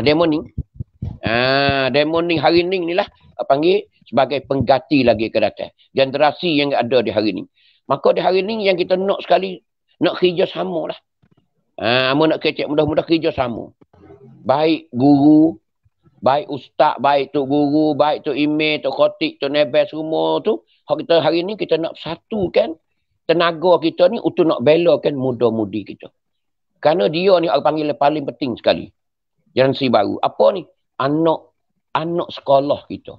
Demo ni. Demo ni hari ni lah. Panggil sebagai pengganti lagi ke datang. Generasi yang ada di hari ni. Maka di hari ni yang kita nak sekali. Nak kerja sama lah. Nak kecek mudah-mudah kerja sama. Baik guru. Baik ustaz, baik tu guru, baik tu email, tu khotik, tu nebel semua tu. Kita hari ni kita nak satukan tenaga kita ni untuk nak belakan muda-mudi kita. Kerana dia ni orang panggil paling penting sekali. Generasi baru. Apa ni? Anak sekolah kita.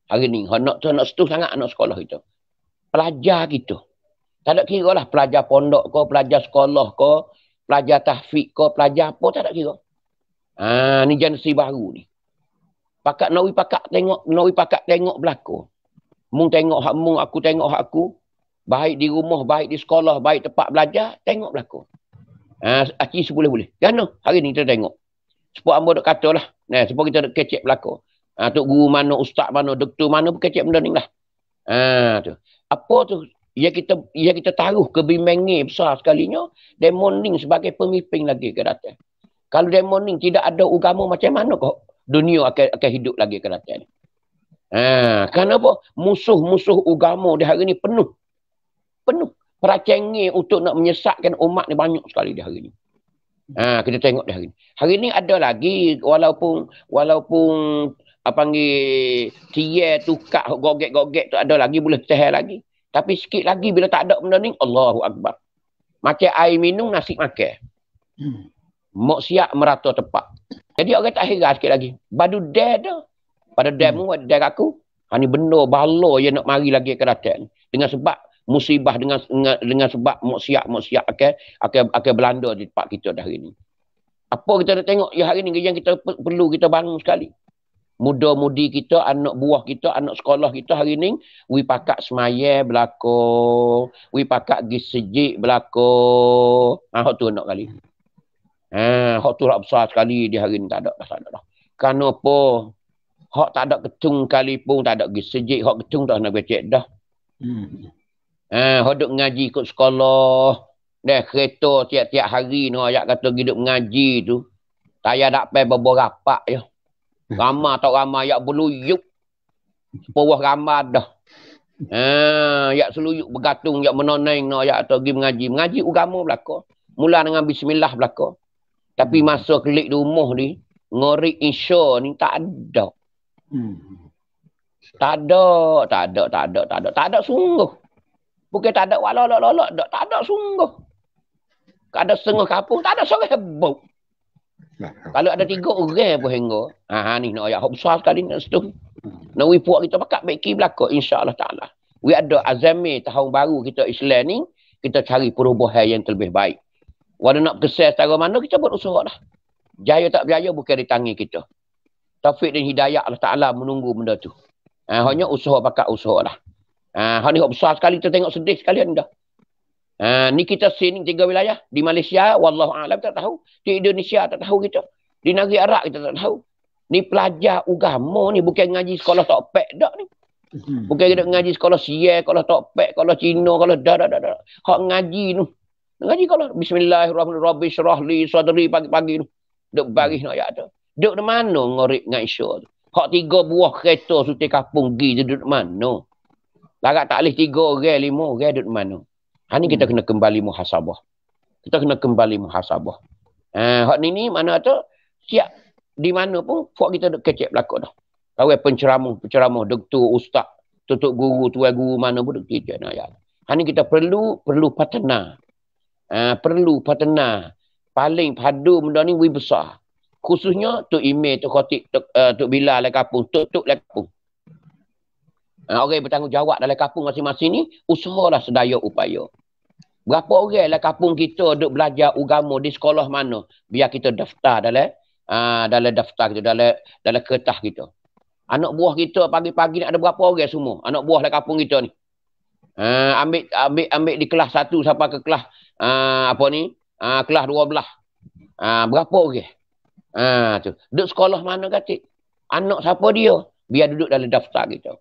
Hari ni. Nak setuju sangat anak sekolah kita. Pelajar kita. Tak ada kira lah pelajar pondok ke, pelajar sekolah ke, pelajar tahfiz ke, pelajar apa, tak ada kira. Ni generasi baru ni. Pakak nawi pakak tengok belakang. Mung tengok hak mung, aku tengok hak aku. Baik di rumah, baik di sekolah, baik tempat belajar, tengok belakang. Aci seboleh-boleh. Kerana hari ni kita tengok. Sebab ambo dok kata lah. Sebab kita dok kecek belakang. Tok guru mana, ustaz mana, doktor mana pun kecek benda ni lah. Tu. Apa tu? Ya kita taruh kebimbangan besar sekalinya. Demoning sebagai pemimpin lagi ke datang. Kalau demoning tidak ada agama macam mana kok dunia akan hidup lagi ke datang. Kenapa? Musuh-musuh agama di hari ni penuh. Peracangan untuk nak menyesatkan umat ni banyak sekali di hari ni. Kita tengok di hari ni. Hari ni ada lagi walaupun apa panggil tiar tukar gogek-gogek tu ada lagi boleh tahan lagi. Tapi sikit lagi bila tak ada benda ni, Allahu Akbar. Macam air minum, nasi makan. Mok siap merata tepat. Jadi orang tak heran sikit lagi. Badu dare dah. Pada dare mu, dare aku. Ni benda bala yang nak mari lagi ke datang. Dengan sebab musibah, dengan sebab mok siap akan berlanda di tempat kita dah hari ni. Apa kita nak tengok ya hari ni yang kita perlu kita bangun sekali. Muda-mudi kita, anak buah kita, anak sekolah kita hari ni, we pakak semaya belako, we pakak pergi sejik belako. Hak tu nak kali. Hak tu lah besar sekali di hari ni tak ada dah. Kenapa? Hak tak ada ketung kali pun tak ada pergi sejik, hak ketung dah nak becek dah. Hak duk ngaji kat sekolah. Dah kereta tiap-tiap hari ni ayat kata hidup ngaji tu. Tak payah dak pai berapa je. Ramah tak ramah yak berluyuk. Sepawah ramah dah. Yak seluyuk bergantung yak menoneng no yak atau pergi mengaji. Mengaji agama belaka. Mula dengan bismillah belaka. Tapi masa klik di rumah ni, ngorek insya ni tak ada. Tak ada sungguh. Bukan tak ada walolok-lolok, tak ada sungguh. Tak ada setengah kampung, tak ada seorang hebuk. Kalau ada 3 orang pun hingga. Ni nak ayat besar sekali nak setuju. Nak we puak kita pakat beki belaka insya-Allah taala. We ada azami tahun baru kita Islam ni, kita cari perubahan yang lebih baik. Walau nak kesal secara mana kita buat usaha lah. Jaya tak berjaya bukan di tangan kita. Taufik dan hidayah Allah Taala menunggu benda tu. Hanya usaha pakat usaha lah. Ni besar sekali kita tengok sedih sekalian dah. Ni kita sini 3 wilayah. Di Malaysia, wallahu a'lam tak tahu. Di Indonesia tak tahu kita. Di negeri Arab kita tak tahu. Ni pelajar agama ni bukan ngaji sekolah tokpek dak ni. Bukan kita ngaji sekolah sial, sekolah tokpek, sekolah Cina, sekolah dah. Hak ngaji tu. Ngaji kalau bismillahirrahmanirrahim syrah li sadri pagi-pagi tu. Duk baris nak ayat tu. Duk di mana ngorek dengan Isya tu? Hak 3 buah kereta suti kampung pergi duduk di mana? Larat tak boleh 3 orang, 5 orang duduk di mana? Ni kita kena kembali muhasabah. Hak ni mana tu siap di mana pun buat kita duk kecek belakang dah. Kawai penceramah, doktor, ustaz, tutup guru, tuan guru mana pun duk kecek nak ayat. Ni kita perlu partner. Perlu partner. Paling padu benda ni we besar. Khususnya tu email, tu khotik, tu bila lai kapung, tu lai kapung. Orang bertanggungjawab dalam kampung masing-masing ni, usahalah sedaya upaya. Berapa orang dalam kampung kita duk belajar agama di sekolah mana? Biar kita daftar dalam dalam daftar kita, dalam kertas kita. Anak buah kita pagi-pagi ni ada berapa orang semua? Anak buah dalam kampung kita ni. Ambil di kelas 1 sampai ke kelas kelas 12. Berapa orang? Tu. Duduk sekolah mana kata? Anak siapa dia? Biar duduk dalam daftar kita.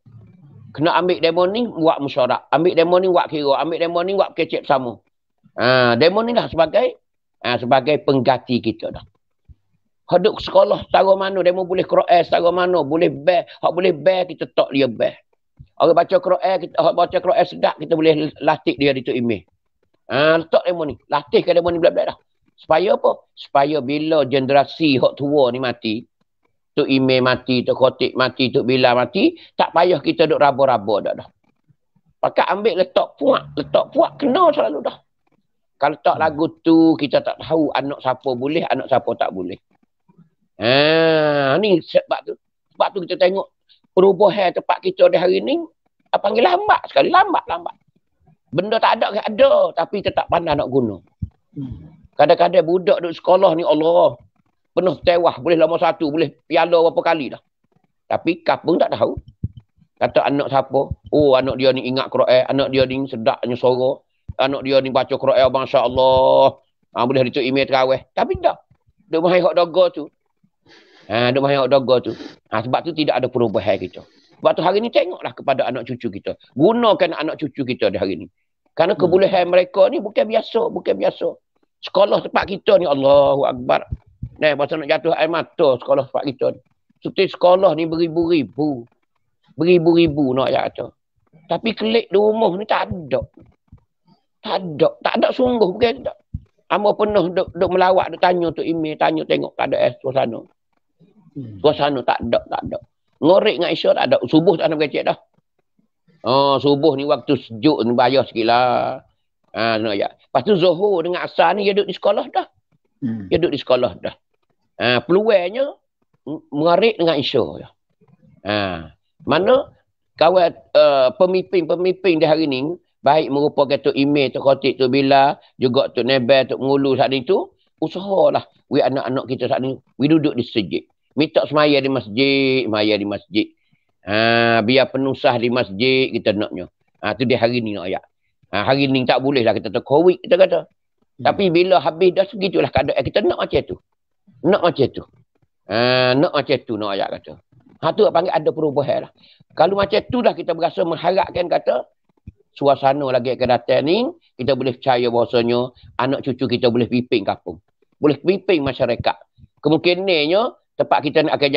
Kena ambil demo ni buat mesyuarat. Ambil demo ni buat kira. Ambil demo ni buat kecep sama. Demo ni dah sebagai pengganti kita dah. Duduk sekolah setara mana, demo boleh Quran setara mana, boleh bear. Hak boleh bear, kita tak dia bear. Orang baca Quran sedap, kita boleh latih dia di tu email. Letak demo ni. Latih ke demo ni belah-belah dah. Supaya apa? Supaya bila generasi hak tua ni mati, Tok Ime mati, Tok Khotik mati, Tok Bila mati, tak payah kita duk raba-raba dah. Pakat ambil letak puak kena selalu dah. Kalau tak lagu tu, kita tak tahu anak siapa boleh, anak siapa tak boleh. Ni sebab tu kita tengok perubahan tempat kita di hari ni, panggil lambat sekali, lambat. Benda tak ada, tapi tetap pandai nak guna. Kadang-kadang budak duduk sekolah ni, Allah, penuh tewah, boleh lama satu, boleh piala berapa kali dah. Tapi kapung tak tahu. Kata anak siapa, anak dia ni ingat Quran, anak dia ni sedapnya suara, anak dia ni baca Quran, Masya Allah, boleh dituk email terawih. Tapi tak. Duk main hak doga tu. Sebab tu tidak ada perubahan kita. Sebab tu hari ni tengoklah kepada anak cucu kita. Gunakan anak cucu kita di hari ni. Kerana kebolehan mereka ni bukan biasa. Sekolah tempat kita ni, Allahu Akbar. Pasal nak jatuh air mata sekolah tempat kita ni. Seperti sekolah ni beribu-ribu nak jatuh. Tapi kelik di rumah ni tak ada. Tak ada sungguh, bukan tak. Amba penuh duk melawat, duk tanya tu email, tengok keadaan suasana. Suasana tak ada. Ngorek dengan Isya tak ada. Subuh tak ada berkecek dah. Subuh ni waktu sejuk ni bayar sikit lah. Lepas tu Zuhur dengan Asar ni dia duduk di sekolah dah. Peluangnya mengarik dengan Isya. Mana kawan pemimpin di hari ni, baik merupakan Tok Ime, Tok Khotik, Tok Bila, juga Tok Nebel, Tok Ngulu saat itu, usahalah anak-anak kita saat ni, duduk di masjid. Minta semaya di masjid. Biar penusah di masjid kita naknya. Tu dia hari ni nak ayat. Hari ni tak boleh lah kita COVID kita kata. Tapi bila habis dah segitulah keadaan kita nak macam tu. Nak macam tu nak ayat kata. Tu panggil ada perubahan lah. Kalau macam tu dah kita berasa mengharapkan kata suasana lagi akan datang ni, kita boleh percaya bahawasanya anak cucu kita boleh pimpin kampung. Boleh pimpin masyarakat. Kemungkinannya tempat kita ni akan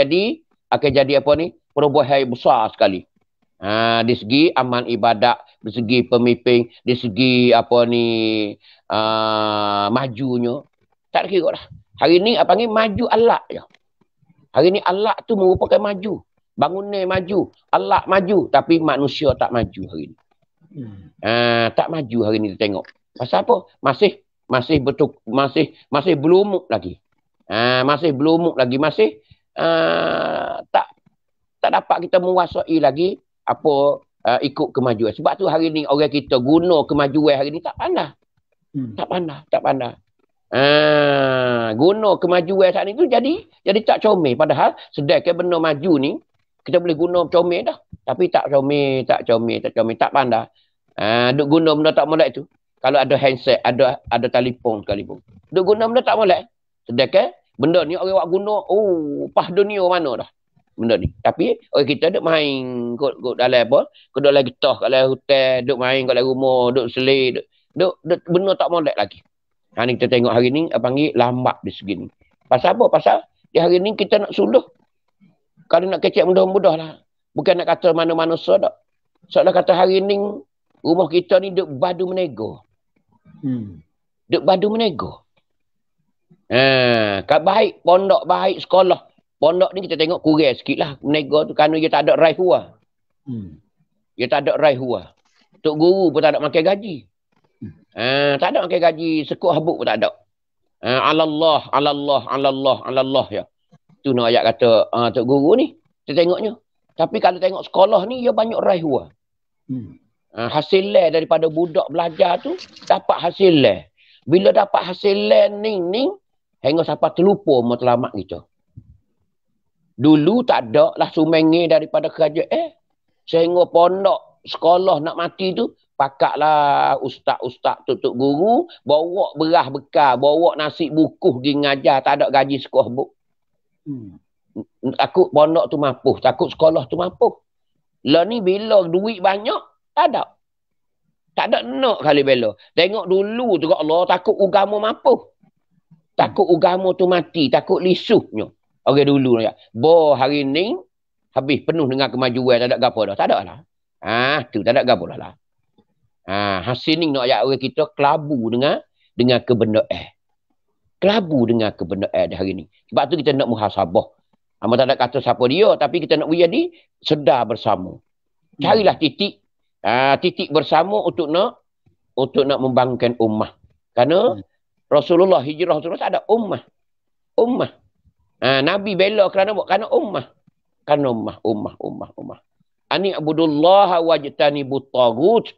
jadi apa ni? Perubahan besar sekali. Di segi amal ibadat, di segi pemimpin, di segi majunya. Tak kira lah. Hari ni panggil maju alak je. Hari ni alak tu merupakan maju. Bangunan maju, alak maju, tapi manusia tak maju hari ni. Tak maju hari ni kita tengok. Pasal apa? Masih betul, masih belumuk lagi. Masih belumuk lagi, masih tak dapat kita menguasai lagi ikut kemajuan. Sebab tu hari ni orang kita guna kemajuan hari ni tak pandai. Tak pandai. Guna kemajuan saat ni tu jadi tak comel. Padahal sedangkan benda maju ni kita boleh guna comel dah. Tapi tak comel, tak pandai. Duk guna benda tak molek tu. Kalau ada handset, ada telefon sekalipun. Duk guna benda tak molek. Sedangkan benda ni orang buat guna, pas dunia mana dah benda ni. Tapi orang kita duk main kot dalam apa? Kot dalam getah, kat dalam hotel, duk main kat dalam rumah, duk selit, duk benda tak molek lagi. Ni kita tengok hari ni panggil lambat di segi ni. Pasal apa? Pasal di hari ni kita nak suluh. Kalau nak kecek mudah-mudah lah. Bukan nak kata mana-mana tak. Soalnya kata hari ni rumah kita ni duk badu menego. Duk badu menego. Kat baik pondok, baik sekolah. Pondok ni kita tengok kurang sikit lah. Menego tu kerana dia tak ada raih hua. Dia tak ada raih hua. Tok guru pun tak ada makan gaji. Tak ada makan gaji. Sekut habuk pun tak ada. Alallah ya. Tu nak ayat kata tok guru ni. Kita tengoknya. Tapi kalau tengok sekolah ni, dia banyak raih hua. Hasil daripada budak belajar tu, dapat hasil. Bila dapat hasil ni, hingga sampai terlupa matlamat kita. Dulu tak ada lah sumengi daripada kerajaan. Sehingga pondok sekolah nak mati tu, pakaklah ustaz-ustaz tutup guru, bawa beras bekal, bawa nasi bukuh pergi ngajar, tak ada gaji sekolah buk. Takut pondok tu mampu, takut sekolah tu mampu. Lah ni bila duit banyak, tak ada. Tak ada nak kali bela. Tengok dulu tu Allah, takut agama mampu. Takut agama tu mati, takut lisuhnya. Orang dulu ya. Bo hari ni habis penuh dengan kemajuan, tak ada gapo dah. Tak ada lah. Tu tak ada gapo dah lah. Hasil ni nak ayat orang kita kelabu dengan kebenaran. Kelabu dengan kebenaran di hari ni. Sebab tu kita nak muhasabah. Tak ada kata siapa dia, tapi kita nak jadi sedar bersama. Carilah titik bersama untuk nak membangunkan ummah. Kerana Rasulullah hijrah Rasulullah tak ada ummah. Nabi bela kerana ummah. Kerana ummah. Ani abudullaha wajtanibut tagut.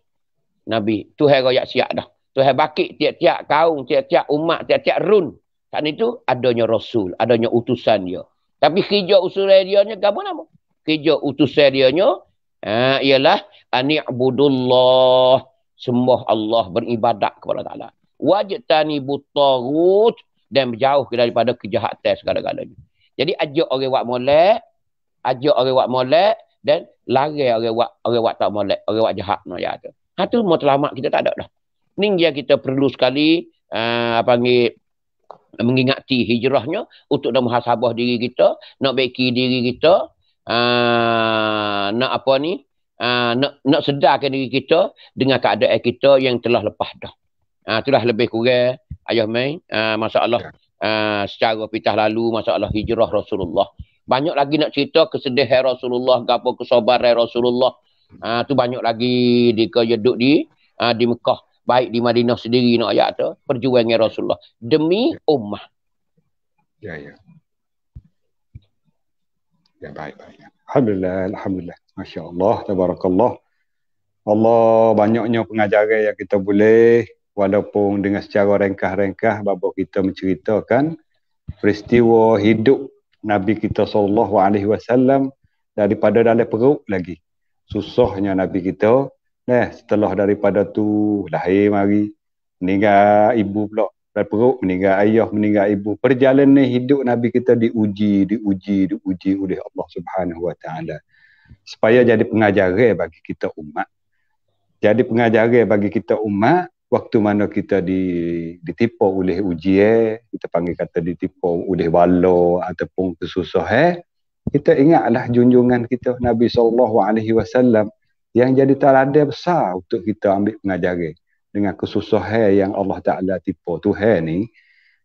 Nabi Tuhan royak siap dah. Tuhan bakit tiap-tiap kaum, tiap-tiap umat, tiap-tiap run. Kat itu adanya rasul, adanya utusan dia. Tapi kerja usulan dia nya apa nama? Kerja utusan dia nya ialah ani abudullah, sembah Allah, beribadat kepada Taala. Wajtanibut tagut, dan berjauh daripada kejahatan segala-galanya. Jadi ajak orang buat molek, dan lari orang buat tak molek, orang buat jahat no ya tu. Tu matlamat kita tak ada dah. Ni yang kita perlu sekali mengingati hijrahnya untuk nak muhasabah diri kita, nak baiki diri kita, nak sedarkan diri kita dengan keadaan kita yang telah lepas dah. Itulah lebih kurang ayah main masalah secara pitah lalu, masalah hijrah Rasulullah. Banyak lagi nak cerita kesedihan Rasulullah, gapo kesabaran Rasulullah. Tu banyak lagi duduk di Mekah, baik di Madinah sendiri nak ayat tu, perjuangan Rasulullah demi ummah. Ya. Ya, baik. Alhamdulillah. Masya-Allah, tabarakallah. Allah banyaknya pengajaran yang kita boleh, walaupun dengan secara ringkas-ringkas bapa kita menceritakan peristiwa hidup Nabi kita SAW daripada dalam perut lagi. Susahnya Nabi kita, setelah daripada tu lahir mari, meninggal ibu pula dari perut, meninggal ayah, meninggal ibu. Perjalanan hidup Nabi kita diuji oleh Allah Subhanahu Wa Taala supaya jadi pengajaran bagi kita umat. Jadi pengajaran bagi kita umat waktu mana kita ditipu oleh ujian, kita panggil kata ditipu oleh bala ataupun kesusahan, kita ingatlah junjungan kita Nabi SAW yang jadi teladan besar untuk kita ambil pengajaran dengan kesusahan yang Allah Ta'ala tipu. Tuhan ni,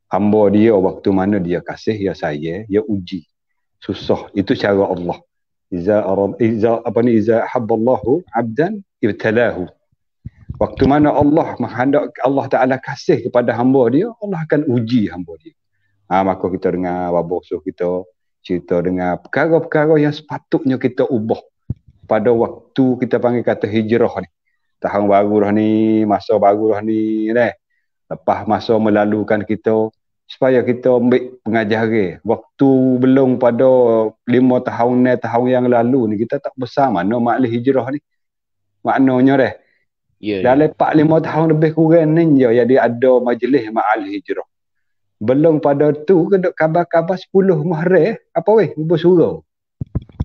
hamba dia waktu mana dia kasih, ya saya, ya uji. Susah. Itu cara Allah. Iza habballahu abdan ibtalahu. Waktu mana Allah menghendak, Allah Ta'ala kasih kepada hamba dia, Allah akan uji hamba dia. Maka kita dengar wabosuh kita cerita dengan perkara-perkara yang sepatutnya kita ubah pada waktu kita panggil kata hijrah ni. Tahun baru dah ni, masa baru dah ni, lepas masa melalukan kita, supaya kita ambil pengajaran. Waktu belum pada 5 tahun yang lalu ni, kita tak bersama mana makna hijrah ni. Maknanya dalam 4-5 tahun lebih kurang ni je jadi ada majlis ma'al hijrah. Belum pada tu kena kabar-kabar 10 Muharram apa bersurau.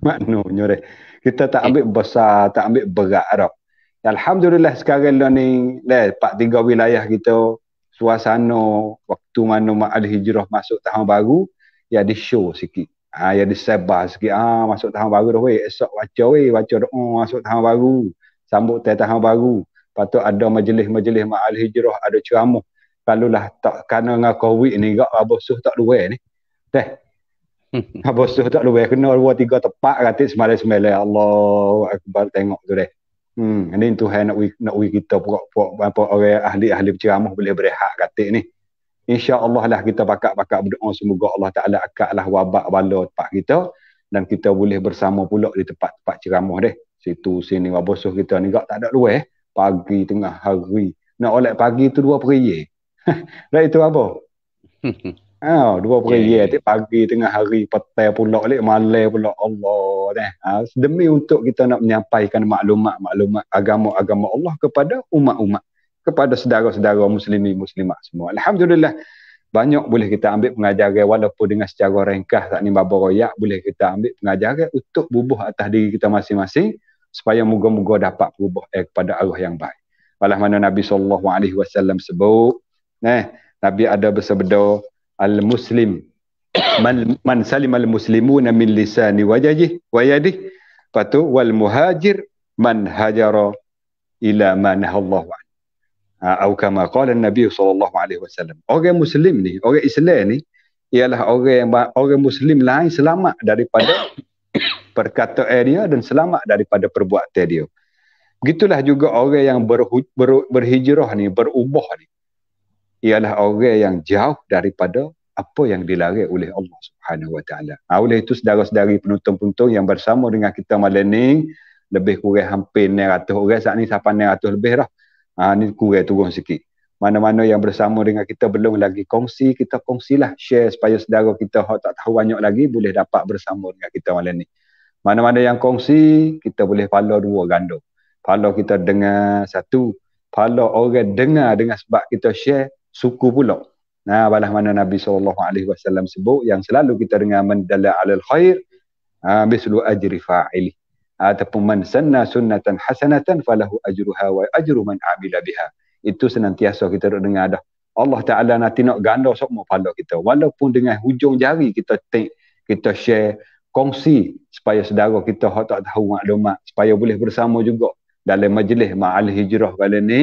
Maknanya kita tak ambil besar, tak ambil berat dah. Alhamdulillah sekarang ni 3 wilayah kita, suasana waktu mana ma'al hijrah masuk tahun baru ya di show sikit. Ya disebar sikit. Masuk tahun baru dah esok baca doa masuk tahun baru, sambut tahun baru. Patut ada majlis-majlis ma'al hijrah, ada ceramah. Kalulah tak kena dengan Covid ni, abosuh tak luar ni. Abosuh tak luar, kena 2-3 tepat kata semalam-semalam. Allahu Akbar, tengok tu . Ini Tuhan nak kita apa orang ahli-ahli berceramah boleh berehat kata ni. Insya-Allah lah kita pakak berdoa semoga Allah Taala akaklah wabak bala tempat kita dan kita boleh bersama pula di tempat-tempat ceramah situ sini abosuh kita ni tak ada luar pagi tengah hari. Nak oleh pagi tu 2 periye. Dah itu apa? Dua Ya, ya, periak ya. tu pagi tengah hari petang pula balik malam pula Allah dah. Demi untuk kita nak menyampaikan maklumat-maklumat agama-agama Allah kepada umat-umat, kepada saudara-saudara muslimi muslimat semua. Alhamdulillah banyak boleh kita ambil pengajaran walaupun dengan secara ringkas tak ni baba royak boleh kita ambil pengajaran untuk bubuh atas diri kita masing-masing supaya moga-moga dapat berubah kepada arah yang baik. Walau mana Nabi SAW sebut, Nabi ada bersabda al-muslim man salim al-muslimuna min lisani wa yadihi. Patu wal muhajir man hajara ila ma nahallahu an. Atau kama qala Nabi SAW. Orang muslim ni, orang Islam ni ialah orang muslim lain selamat daripada perkataan dia dan selamat daripada perbuatan dia. Begitulah juga orang yang berhijrah ni, berubah ni, ialah orang yang jauh daripada apa yang dilarang oleh Allah Subhanahu Wa Taala. Oleh itu saudara-saudari penonton-penonton yang bersama dengan kita malam ni, lebih kurang hampir 900 orang, saat ni sampai 900 lebih dah. Ni kurang turun sikit. Mana-mana yang bersama dengan kita belum lagi kongsi, kita kongsilah, share supaya saudara kita tak tahu banyak lagi boleh dapat bersama dengan kita malam ni. Mana-mana yang kongsi, kita boleh follow 2 ganda. Follow kita dengar 1, follow orang dengar dengan sebab kita share suku pula. Balah mana Nabi SAW sebut yang selalu kita dengar man dalla 'alal khair mislu ajri fa'ili. Ataupun man sanna sunnatan hasanatan falahu ajruha wa ajru man 'amila biha. Itu senantiasa kita dengar dah. Allah Taala nanti nak ganda semua follow kita. Walaupun dengan hujung jari kita share, kongsi supaya saudara kita tak tahu maklumat, supaya boleh bersama juga dalam majlis ma'al hijrah kali ni,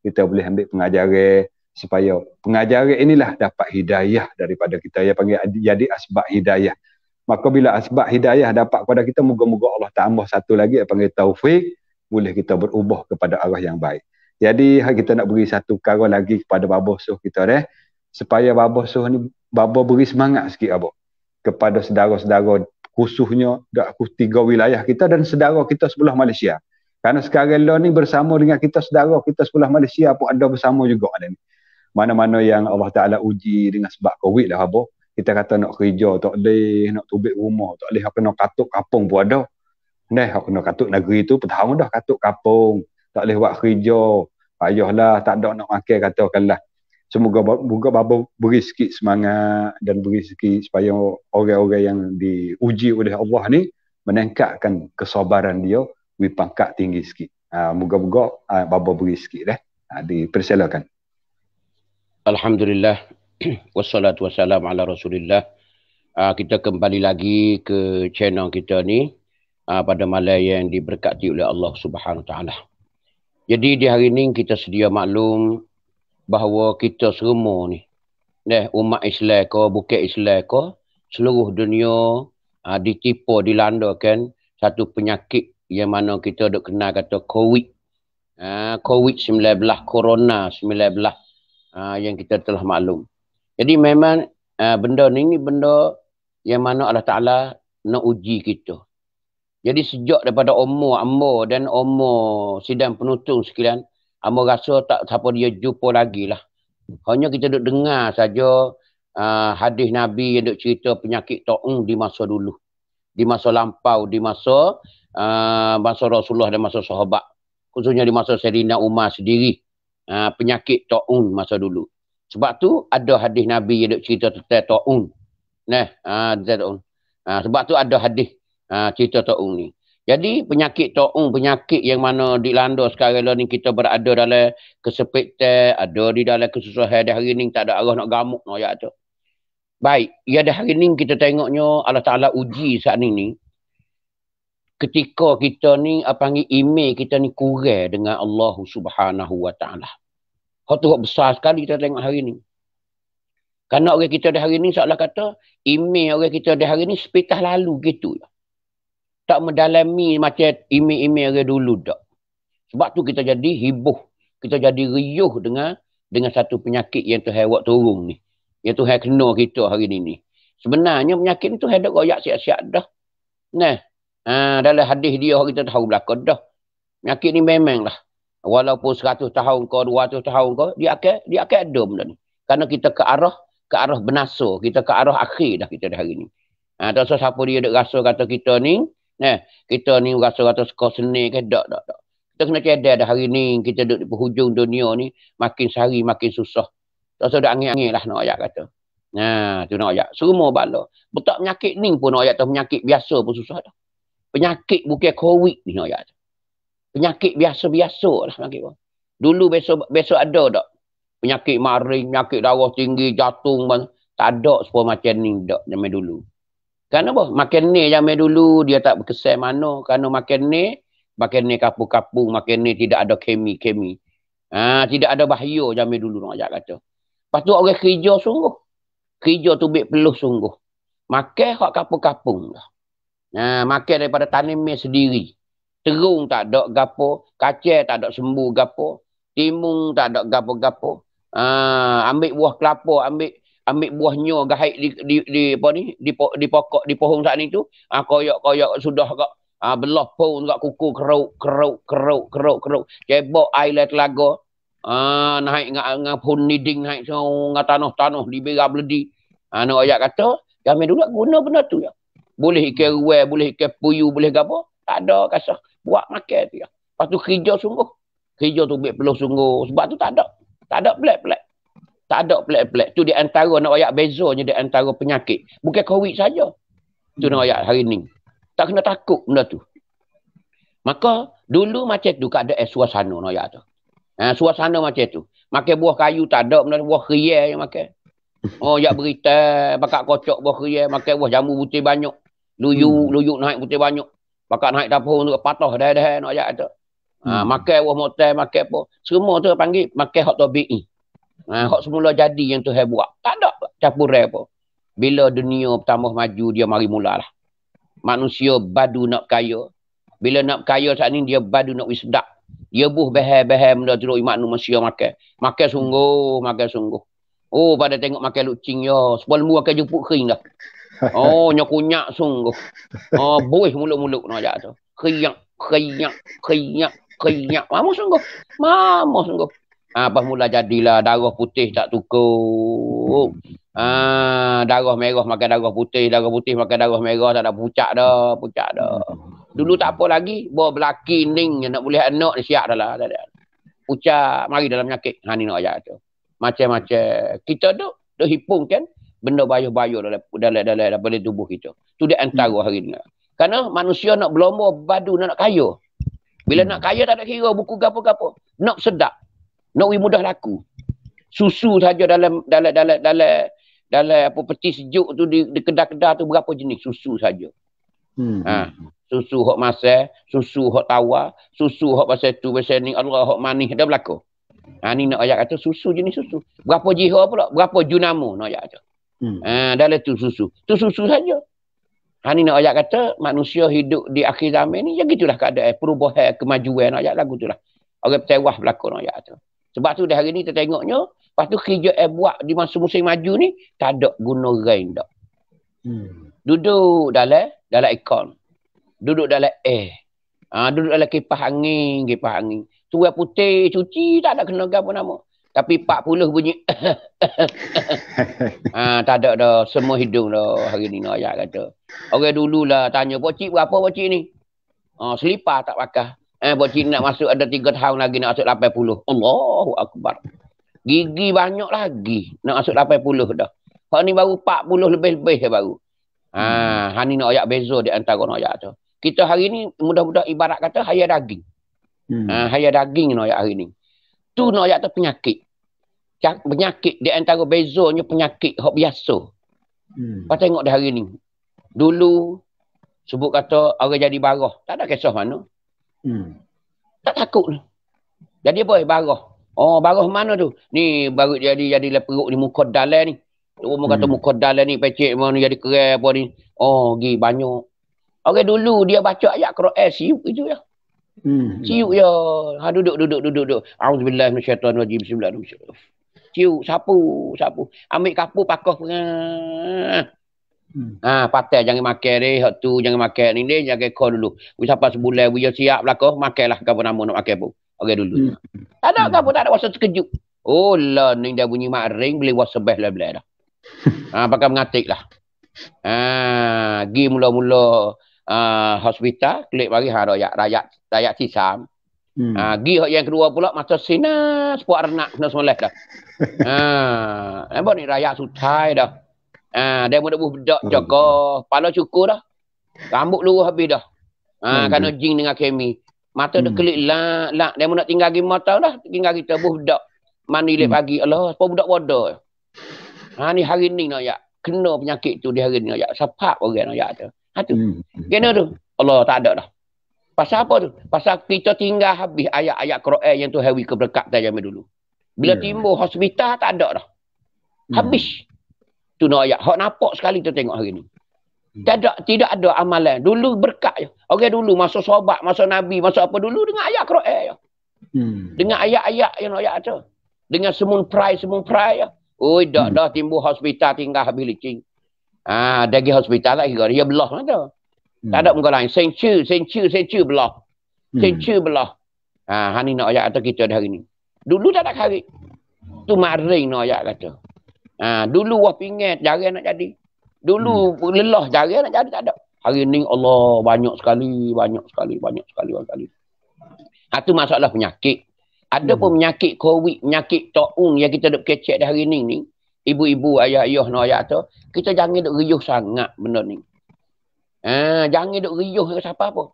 kita boleh ambil pengajaran supaya pengajaran inilah dapat hidayah daripada kita, yang panggil jadi asbab hidayah. Maka bila asbab hidayah dapat kepada kita, moga-moga Allah tambah satu lagi yang panggil taufik, boleh kita berubah kepada arah yang baik. Jadi kita nak beri satu perkara lagi kepada Baba Soh kita supaya Baba Soh ni beri semangat sikit kepada saudara-saudara, khususnya 3 wilayah kita dan saudara kita sebelah Malaysia. Kerana sekarang ni bersama dengan kita, saudara kita sebelah Malaysia pun ada bersama juga ni. Mana-mana yang Allah Ta'ala uji dengan sebab COVID lah kita kata nak kerja tak boleh, nak tubik rumah tak boleh, nak katuk kapung pun ada. Nak katuk negeri tu petahun dah katuk kapung, tak boleh buat kerja, payahlah, tak ada nak makan, katakanlah. Semoga Baba beri sikit semangat dan beri sikit supaya orang-orang yang diuji oleh Allah ni meningkatkan kesabaran dia, pangkat tinggi sikit. Moga-moga Baba beri sikit dipersilakan. Alhamdulillah. Wassalatu wassalamu ala Rasulillah. Kita kembali lagi ke channel kita ni pada malam yang diberkati oleh Allah Subhanahu Wa Taala. Jadi di hari ini kita sedia maklum bahawa kita semua ni, umat Islam ke, bukan Islam ke, seluruh dunia ditipu, dilandakan satu penyakit yang mana kita dok kenal kata COVID. COVID-19, Corona 19 yang kita telah maklum. Jadi memang benda ni benda yang mana Allah Ta'ala nak uji kita. Jadi sejak daripada umur Ambo dan umur sidang penonton sekalian, Ambo rasa tak siapa dia jumpa lagi lah. Hanya kita duk dengar saja hadis Nabi yang duk cerita penyakit taun di masa dulu. Di masa lampau, di masa Rasulullah dan masa sahabat. Khususnya di masa Sayyidina Umar sendiri. Penyakit taun masa dulu. Sebab tu ada hadis Nabi yang duk cerita tentang taun. Sebab tu ada hadis cerita taun ni. Jadi penyakit taun, penyakit yang mana dilanda sekarang ni, kita berada dalam kesepitan, ada di dalam kesusahan. Di hari ni tak ada arah nak gamuk no ya tu. Baik, ya di hari ni kita tengoknya Allah Taala uji saat ni. Ketika kita ni panggil iman kita ni kurang dengan Allah Subhanahu Wa Taala. Hal tu besar sekali kita tengok hari ni. Kerana orang kita di hari ni seolah kata iman orang kita di hari ni sepitah lalu gitu. Tak mendalami macam iman-iman orang dulu dak. Sebab tu kita jadi hibuh, kita jadi riuh dengan satu penyakit yang Tuhan buat turun ni. Yang Tuhan kena kita hari ni. Sebenarnya penyakit ni Tuhan dak royak siap-siap dah. Dalam hadis dia kita tahu belakang dah. Penyakit ni memanglah. Walaupun 100 tahun ke 200 tahun ke, dia akan ada benda ni. Kerana kita ke arah ke arah benasa, kita ke arah akhir dah kita dah hari ni. Tak usah siapa dia duk rasa kata kita ni, kita ni rasa kata skor seni ke, tak. Kita kena cedek dah hari ni, kita duduk di penghujung dunia ni, makin sehari makin susah. Tak usah dah angin-angin lah nak ayat kata. Tu nak ayat. Semua bala. Betul penyakit ni pun nak ayat tu penyakit biasa pun susah dah. Penyakit bukan COVID ni nak ayat. Penyakit biasa-biasa lah penyakit pun. Dulu besok ada tak? Penyakit maring, penyakit darah tinggi, jantung, tak ada semua macam ni tak zaman dulu. Kerana apa? Makan ni zaman dulu dia tak berkesan mana. Kerana makan ni kapung-kapung, makan ni tidak ada kemi-kemi. Tidak ada bahaya zaman dulu nak ajak kata. Lepas tu orang kerja sungguh. Kerja tu bik peluh sungguh. Makan hak kapung-kapung dah. Makan daripada tanaman sendiri. Terung tak ada gapo, kacang tak ada sembuh gapo, timun tak ada gapo-gapo. Ambil buah kelapa, ambil buahnya gahaik di apa ni, di pokok, di pohon saat ni tu, koyak sudah kak belah pun kak kuku keruk. Cebok air le telaga. Naik ngah pohon niding naik ngah tanah di bera beledi. Nak ayat kata, kami dulu guna benda tu ya. Boleh ikan ruai, boleh ikan puyu, boleh gapo? Tak ada kasah. Buat makan tu ya. Lepas tu kerja sungguh. Kerja tu perlu sungguh. Sebab tu tak ada pelik-pelik. Tak ada pelik-pelik. Tu di antara nak ayat bezanya di antara penyakit. Bukan COVID saja. Tu nak ayat hari ni. Tak kena takut benda tu. Maka dulu macam tu keadaan suasana nak ayat tu. Suasana macam tu. Makan buah kayu tak ada benda buah kriai yang makan. Yak berita bakak kocok buah kriai, makan buah jambu putih banyak. Luyuk naik putih banyak. Bakak naik dapur untuk patah dah nak ayat tu. Makan buah motel, makan apa. Semua tu panggil makan hak tabi'i. Hak semula jadi yang tu buat. Tak ada campuran apa. Bila dunia bertambah maju, dia mari mulalah. Manusia badu nak kaya. Bila nak kaya saat ni, dia badu nak wisdak. Dia buh behel-behel benda tu manusia makan. Makan sungguh. Pada tengok makan lucing ya. Sebab lembu akan jemput kering dah. Nyak sungguh. Buih mulut-mulut nak ajak tu. Kriyak. Mama sungguh. Apa mula jadilah darah putih tak cukup. Darah merah makan darah putih makan darah merah, tak ada pucak dah. Dulu tak apa lagi, bawa belaki ning nak boleh anak dia siap dah lah. Pucak mari dalam penyakit. Ni nak ajak tu. Macam-macam. Kita duk hipung kan benda bayar-bayar dalam tubuh kita. Tu dia antara hari ni. Kerana manusia nak berlomba badu nak kaya. Bila nak kaya tak ada kira buku gapo-gapo. Nak sedap. Nak mudah laku. Susu saja dalam apa peti sejuk tu di kedai-kedai tu berapa jenis susu saja. Susu hok masak, susu hok tawar, susu hok pasal tu pasal ni Allah hok manis dah berlaku. Ni nak ayat kata susu jenis susu. Berapa jiha pula? Berapa junamo nak ayat kata. Dalam tu susu. Tu susu saja. Ni nak ayat kata manusia hidup di akhir zaman ni, ya gitulah keadaan perubahan kemajuan nak ayat lagu tu lah. Orang tewah berlaku nak ayat tu. Sebab tu dah hari ni kita tengoknya, lepas tu kerja buat di masa musim maju ni, tak ada guna rain tak. Duduk dalam ikon. Duduk dalam duduk dalam kipas angin. Suai putih, cuci, tak ada kena apa nama. Tapi 40 bunyi. Tak ada dah. Semua hidung dah hari ni nak ayat kata. Orang dululah tanya, pocik berapa pocik ni? Selipar tak pakai. Pocik nak masuk ada 3 tahun lagi nak masuk 80. Allahu Akbar. Gigi banyak lagi nak masuk 80 dah. Hak ni baru 40 lebih-lebih baru. Ni nak ayat beza di antara nak ayat tu. Kita hari ni mudah-mudah ibarat kata haya daging. Haya daging nak ayat hari ni. Tu nak ayat tu penyakit. Penyakit di antara bezanya penyakit hak biasa. Kau tengok dah hari ni. Dulu sebut kata orang jadi barah. Tak ada kisah mana. Tak takut ni. Jadi apa barah? Barah mana tu? Ni baru jadi perut ni muka dalam ni. Orang kata muka dalam ni pecik mana jadi keren apa ni. Gi banyak. Orang dulu dia baca ayat Quran siuk itu ya. Siuk ya. Duduk. Auzubillahi minasyaitonirrajim. Bismillahirrahmanirrahim. Siuk sapu. Ambil kapur pakoh. Patah jangan makan ni, hak tu jangan makan ni, jangan kau dulu. Sampai sebulan dia siap belakang, makanlah apa nama nak makan pun. Dulu. Tak ada apa, tak ada wasa terkejut. Lah ni dah bunyi maring, boleh wasabah lah dah. Pakai mengatik lah. Gi mula-mula hospital, klik bagi rakyat sisam. Gi yang kedua pula masa sina sepuak renak kena semoleh dah. Nampak ni rakyat sutai dah. Dia muda budak jaga, kepala cukur dah. Rambut luruh habis dah. Kerana jing dengan kemi. Mata dia klik lak. Dia nak tinggal lagi mata dah. Tinggal kita budak. Mandi lep pagi. Allah, apa budak bodoh. Ni hari ni nak ya. Kena penyakit tu di hari ni nak ya. Sapak orang nak ya tu. Tu. Kena tu. Allah tak ada dah. Pasal apa tu? Pasal kita tinggal habis ayat-ayat Quran yang tu hawi keberkatan zaman dulu. Bila timbul hospital tak ada dah. Habis. Tu nak ayat. Hak nampak sekali tu tengok hari ni. Tidak ada amalan. Dulu berkat je. Orang dulu masa sahabat, masa Nabi, masa apa dulu dengan ayat Quran je. Dengan ayat-ayat yang ayat tu. Dengan semun prai je. Dah timbul hospital tinggal habis licin. Dagi hospital lah dia belah mana. Tak ada muka lain. Sencu belah. Sencu belah. Hani nak ayat kata kita dah hari ni. Dulu tak ada kari. Tu maring nak ayat kata. Dulu wah pingat jarang nak jadi. Dulu lelah jarang nak jadi tak ada. Hari ni Allah banyak sekali. Tu masalah penyakit. Ada pun penyakit COVID, penyakit taun yang kita duk kecek dah hari ni. Ibu-ibu, ayah-ayah nak ayat tu. Kita jangan duk riuh sangat benda ni. Jangan duk riuh ke siapa apa.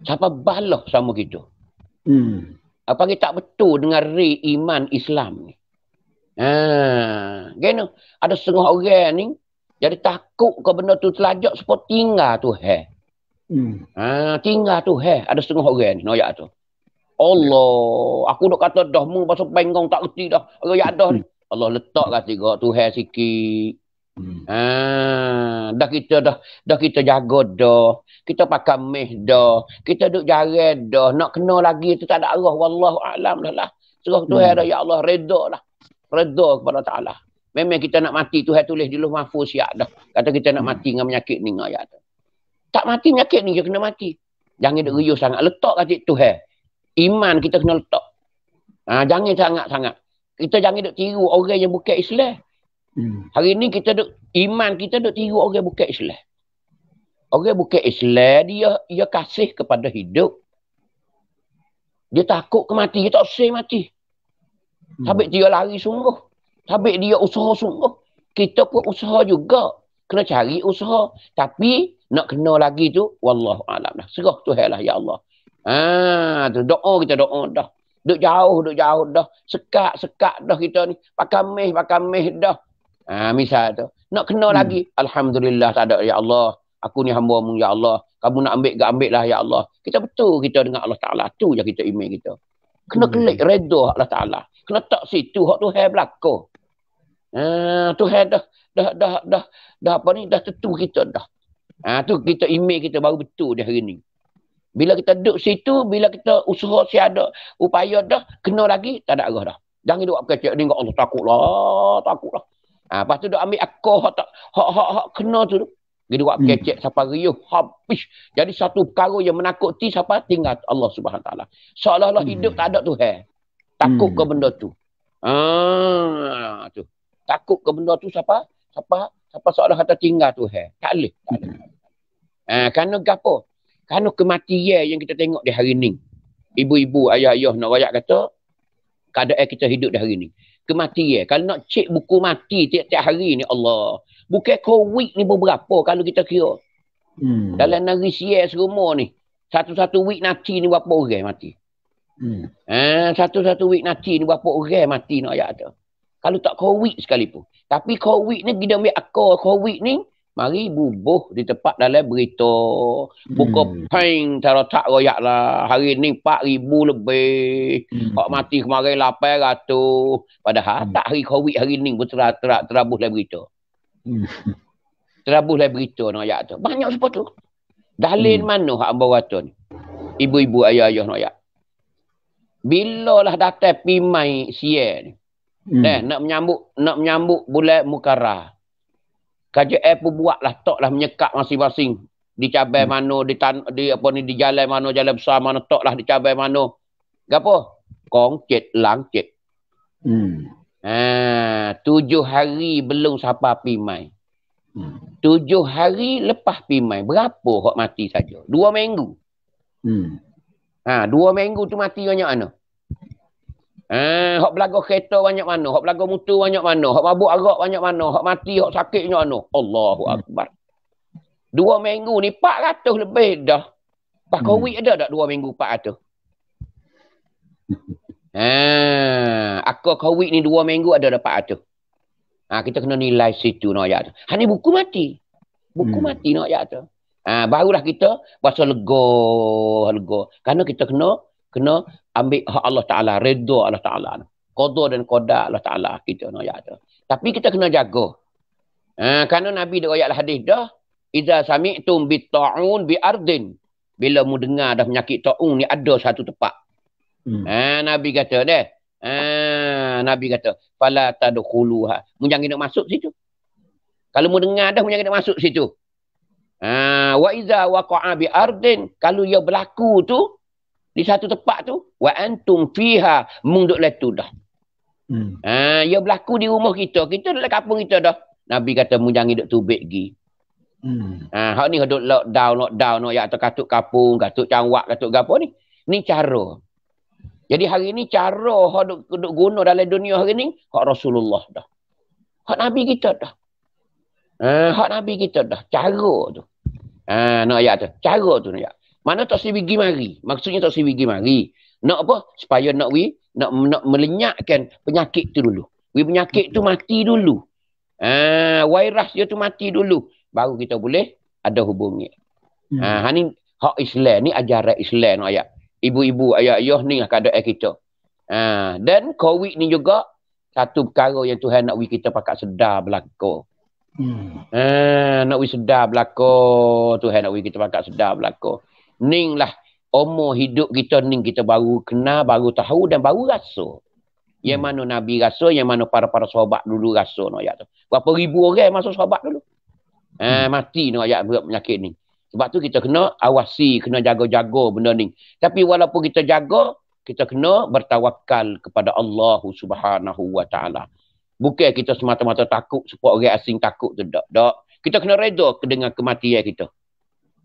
Siapa balah sama kita. Apa kita tak betul dengan iman Islam ni. Gini, ada setengah orang ni jadi takut ke benda tu telajak sebab tinggal tu tinggal tu ada setengah orang ni noyak tu. Allah, aku dok kata dah mu pasal bengong tak reti dah. Royak dah ni. Allah letak kat tiga tu sikit. Dah kita jaga dah. Kita pakai meh dah. Kita duk jarang dah. Nak kena lagi tu tak ada arah. Wallahu a'lam dah lah. Serah Tuhan dah ya Allah redha lah. Redha kepada Ta'ala. Memang kita nak mati Tuhan tulis di Lauh Mahfuz siap dah. Kata kita nak mati dengan penyakit ni ayat tu. Tak mati penyakit ni je kena mati. Jangan duk riuh sangat. Letak kat Tuhan. Iman kita kena letak. Jangan sangat-sangat. Kita jangan duk tiru orang yang bukan Islam. Hari ni kita duk iman kita duk tiru orang bukan Islam. Orang bukan Islam dia kasih kepada hidup. Dia takut ke mati, dia tak usah mati. Habis dia lari sungguh. Habis dia usaha sungguh. Kita pun usaha juga. Kena cari usaha. Tapi nak kena lagi tu wallahu a'lam dah. Serah Tuhan lah ya Allah. Tu doa kita doa dah. Duk jauh dah. Sekat dah kita ni. Pakai meh dah. Misal tu. Nak kena lagi. Alhamdulillah tak ada ya Allah. Aku ni hamba-Mu ya Allah. Kamu nak ambil lah ya Allah. Kita betul kita dengan Allah Ta'ala. Tu je kita iman kita. Kena kelik redha Allah Ta'ala. Kena tak situ hak Tuhan berlaku. Tuhan dah apa ni dah tentu kita dah. Tu kita iman kita baru betul di hari ni. Bila kita duduk situ, bila kita usaha siada upaya dah, kena lagi, tak ada arah dah. Jangan duk kecek ni Allah takutlah. Lepas tu duk ambil akal hak kena tu. Dia duk kecek siapa riuh habis. Jadi satu perkara yang menakuti siapa tinggal Allah Subhanahu Taala. Seolah-olah hidup tak ada Tuhan. Takut ke benda tu. Tu. Takut ke benda tu siapa seolah kata tinggal Tuhan. Tak boleh. Kerana gapo? Kerana kematian yang kita tengok di hari ni. Ibu-ibu, ayah-ayah nak rakyat kata, keadaan kita hidup di hari ni. Kematian. Kalau nak cek buku mati tiap-tiap hari ni, Allah. Bukan COVID ni beberapa kalau kita kira. Dalam negeri siar semua ni. Satu-satu week nanti ni berapa orang mati. Satu-satu week nanti ni berapa orang mati nak ayat tu. Kalau tak COVID sekalipun. Tapi COVID ni kita ambil akal COVID ni. Mari bubuh di tempat dalam berita. Buka pain tak royak lah. Hari ni 4,000 lebih. Hak mati kemarin 800. Padahal tak hari COVID hari ni pun terabus dalam berita. Terabus dalam berita nak ayat tu. Banyak sebab tu. Dalil mana hak ambau kata ni? Ibu-ibu ayah-ayah nak ayat. Bila lah datang pimai siar ni. Nak menyambut bulan Mukarram. KJL pun buatlah toklah menyekat masing-masing di cabai mana di jalan mana jalan besar mana toklah di cabai mana. Gapo? Kongcet langcet. 7 hari belum sampai pimai. 7 hari lepas pimai. Berapa hok mati saja? 2 minggu. 2 minggu tu mati banyak mana? Hok belaga kereta banyak mana? Hok belaga motor banyak mana? Hok mabuk arak banyak mana? Hok mati, hok sakit banyak mana? Allahu Akbar. 2 minggu ni 400 lebih dah. Pas Covid ada tak 2 minggu 400? Aku Covid ni 2 minggu ada 400. Kita kena nilai situ nak ayat tu. Ni buku mati. Buku mati nak ayat tu. Barulah kita berasa lega. Kerana kita kena ambil hak Allah Ta'ala, redha Allah Ta'ala. Qada dan qada Allah Ta'ala kita nak ayat tu. Tapi kita kena jaga. Kerana Nabi dah ayat hadis dah, idza sami'tum bit ta'un bi ardin. Bila mu dengar dah penyakit ta'un ni ada satu tempat. Nabi kata deh. Nabi kata, fala tadkhuluha. Mu jangan nak masuk situ. Kalau mu dengar dah, mu jangan nak masuk situ. Wa iza waqa'a bi ardin, kalau ia berlaku tu di satu tempat tu, wa antum fiha, mu duk letu dah. Ia berlaku di rumah kita dalam kampung kita dah. Nabi kata mu jangan duk tubik gi. Hak ni duk lockdown ya atau katuk kapung, katuk cangwak, katuk gapo ni. Ni cara. Jadi hari ni cara hak duk guna dalam dunia hari ni hak Rasulullah dah. Hak Nabi kita dah. Hak Nabi kita dah. Cara tu. Nak ayat tu. Cara tu nak ayat. Mana tak si bigi mari. Maksudnya tak si bigi mari. Nak apa? Supaya nak melenyapkan penyakit tu dulu. Penyakit tu mati dulu. Virus dia tu mati dulu. Baru kita boleh ada hubungi. Ni hak Islam. Ni ajaran Islam nak ayat. Ibu-ibu, ayah-ayah ni lah keadaan kita. Dan Covid ni juga satu perkara yang Tuhan nak kita pakat sedar berlaku. Nak sedar berlaku. Tuhan nak kita pakat sedar berlaku. Ning lah umur hidup kita ni kita baru kenal, baru tahu dan baru rasa. Yang mana Nabi rasa, yang mana para sahabat dulu rasa nak ayat tu. Berapa ribu orang masuk sahabat dulu. Mati nak ayat penyakit ni. Sebab tu kita kena awasi, kena jaga-jaga benda ni. Tapi walaupun kita jaga, kita kena bertawakal kepada Allah Subhanahu wa Ta'ala. Bukan kita semata-mata takut sebab orang asing takut tu. Tak. Kita kena reda dengan kematian kita.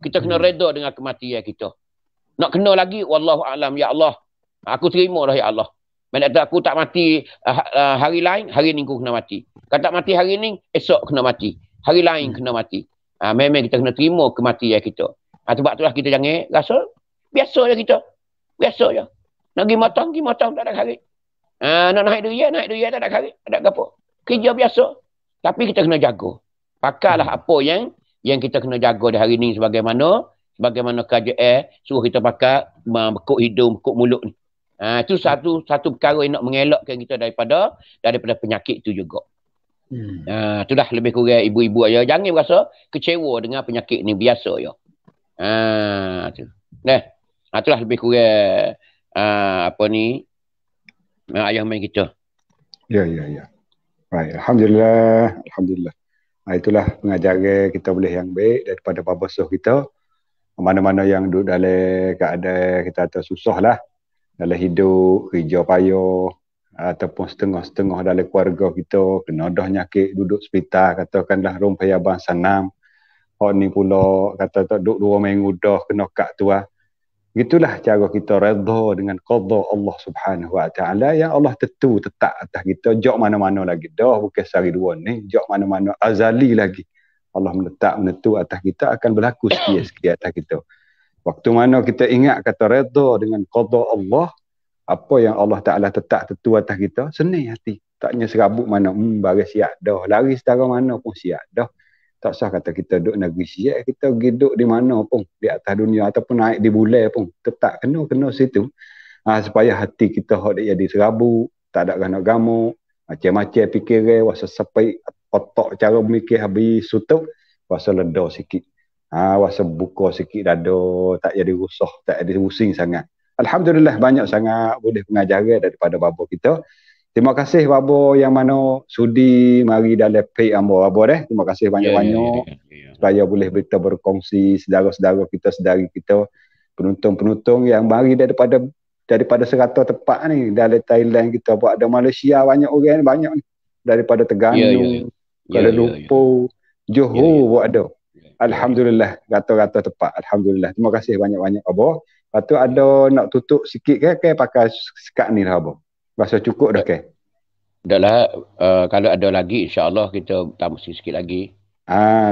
Kita kena reda dengan kematian kita. Nak kena lagi, wallahu a'lam, ya Allah. Aku terima dah, ya Allah. Mana aku tak mati hari lain, hari ni aku kena mati. Kalau tak mati hari ni, esok kena mati. Hari lain kena mati. Memang kita kena terima kematian kita. Sebab itulah kita jangan rasa biasa je kita. Biasa je. Nak pergi motong, tak ada kharit. Nak naik duit, tak ada kharit. Tak ada apa. Kerja biasa. Tapi kita kena jaga. Pakailah apa yang kita kena jaga di hari ni sebagaimana kerajaan suruh kita pakai bekuk hidung, bekuk mulut ni. Itu satu perkara yang nak mengelakkan kita daripada penyakit itu juga. Itulah lebih kurang ibu-ibu ayah. Jangan rasa kecewa dengan penyakit ni. Biasa ya. Itulah lebih kurang ayah main kita. Ya. Baik. Alhamdulillah. Itulah pengajaran kita boleh yang baik daripada bapa basuh kita. Mana-mana yang duduk dalam keadaan kita susah lah. Dalam hidup, kerja payah. Ataupun setengah-setengah dalam keluarga kita kena dah nyakit duduk hospital, katakanlah rumah abang sanam. Hak ni pula kata tak duduk 2 minggu dah kena kak tu lah. Gitulah cara kita redha dengan qada Allah Subhanahu wa Ta'ala yang Allah tentu tetap atas kita. Jok mana-mana lagi dah, bukan sehari dua ni, jok mana-mana azali lagi. Allah menentu atas kita akan berlaku sekian atas kita. Waktu mana kita ingat kata redha dengan qada Allah, apa yang Allah Ta'ala tetap tentu atas kita, senang hati. Taknya serabut mana, baris siap dah. Lari setara mana pun siap dah. Tak sah kata kita duduk negeri siap, kita duduk di mana pun, di atas dunia ataupun naik di bulan pun. Tetap kena situ. Supaya hati kita jadi serabut, tak ada gana gamuk, macam-macam fikiran, wasa sampai otak cara mikir habis sutuk, wasa ledar sikit. Wasa buka sikit dada, tak jadi rusah, tak jadi pusing sangat. Alhamdulillah banyak sangat boleh pengajaran daripada bapa kita. Terima kasih bapa yang mana sudi mari dalam page ambo bapa deh. Terima kasih banyak-banyak supaya boleh kita berkongsi saudara-saudara kita, saudari kita, penonton-penonton yang mari daripada daripada 100 tempat ni. Dari Thailand kita buat, ada Malaysia banyak orang ni, banyak ni. Daripada Terengganu, Kuala Lumpur, Johor buat ada. Alhamdulillah, rata-rata tempat. Alhamdulillah. Terima kasih banyak-banyak Abah. Lepas tu ada nak tutup sikit ke pakai sekat ni lah Abah. Rasa cukup dah ke? Dah lah, kalau ada lagi insya-Allah kita tambah sikit lagi.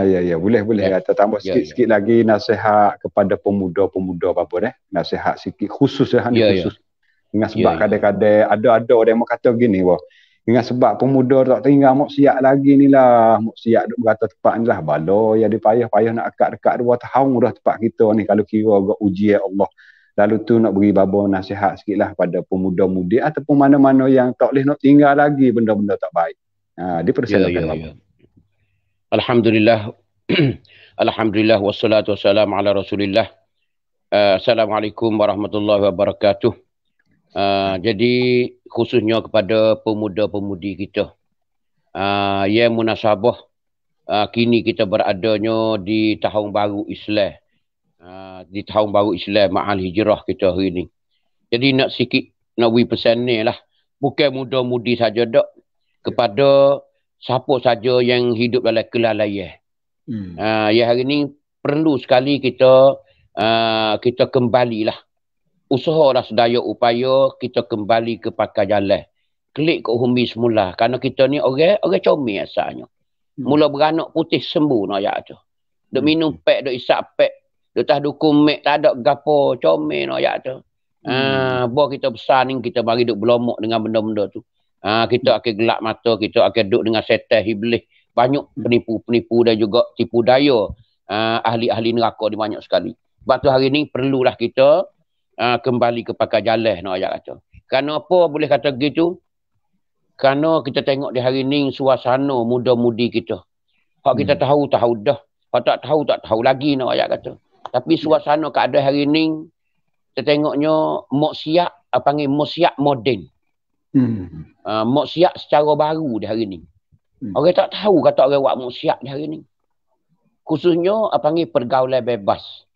Ya, boleh kata tambah sikit lagi nasihat kepada pemuda-pemuda apa nasihat sikit khusus khusus. Dengan sebab kadang-kadang ada orang yang kata gini wah. Dengan sebab pemuda tak tinggal maksiat lagi ni lah, maksiat duk berata tempat ni lah, bala ya dipayah-payah nak akad dekat 2 tahun dah tempat kita ni kalau kira agak ujian Allah. Lalu tu nak beri babo nasihat sikitlah pada pemuda-mudi ataupun mana-mana yang tak boleh nak tinggal lagi benda-benda tak baik. Dipersilakan. Alhamdulillah. Alhamdulillah wassalatu wassalamu ala Rasulillah. Assalamualaikum warahmatullahi wabarakatuh. Jadi khususnya kepada pemuda-pemudi kita. Yang munasabah kini kita beradanya di tahun baru Islam. Di tahun baru Islam ma'al hijrah kita hari ni. Jadi nak sikit nak beri pesan ni lah. Bukan muda-mudi saja dak. Kepada siapa saja yang hidup dalam kelalaian. Ya hari ni perlu sekali kita kembalilah. Usahalah sedaya upaya kita kembali ke pakai jalan. Klik ke humbi semula. Kerana kita ni orang comel asalnya. Mula beranak putih sembuh nak ayat tu. Duk minum pek, duk isap pek. Duk tah dukung mek, tak ada gapo comel nak ayat tu. Buat kita besar ni, kita mari duk berlomok dengan benda-benda tu. Kita akan gelap mata, kita akan duduk dengan setan iblis. Banyak penipu-penipu dan juga tipu daya. Ahli-ahli neraka ni banyak sekali. Sebab tu hari ni perlulah kita kembali ke pakai jalan nak ayat kata. Kerana apa boleh kata gitu? Kerana kita tengok di hari ni suasana muda-mudi kita. Hak kita tahu dah. Hak tak tahu lagi nak ayat kata. Tapi suasana keadaan hari ni kita tengoknya maksiat panggil maksiat moden. Maksiat secara baru di hari ni. Orang tak tahu kata orang buat maksiat di hari ni. Khususnya panggil pergaulan bebas.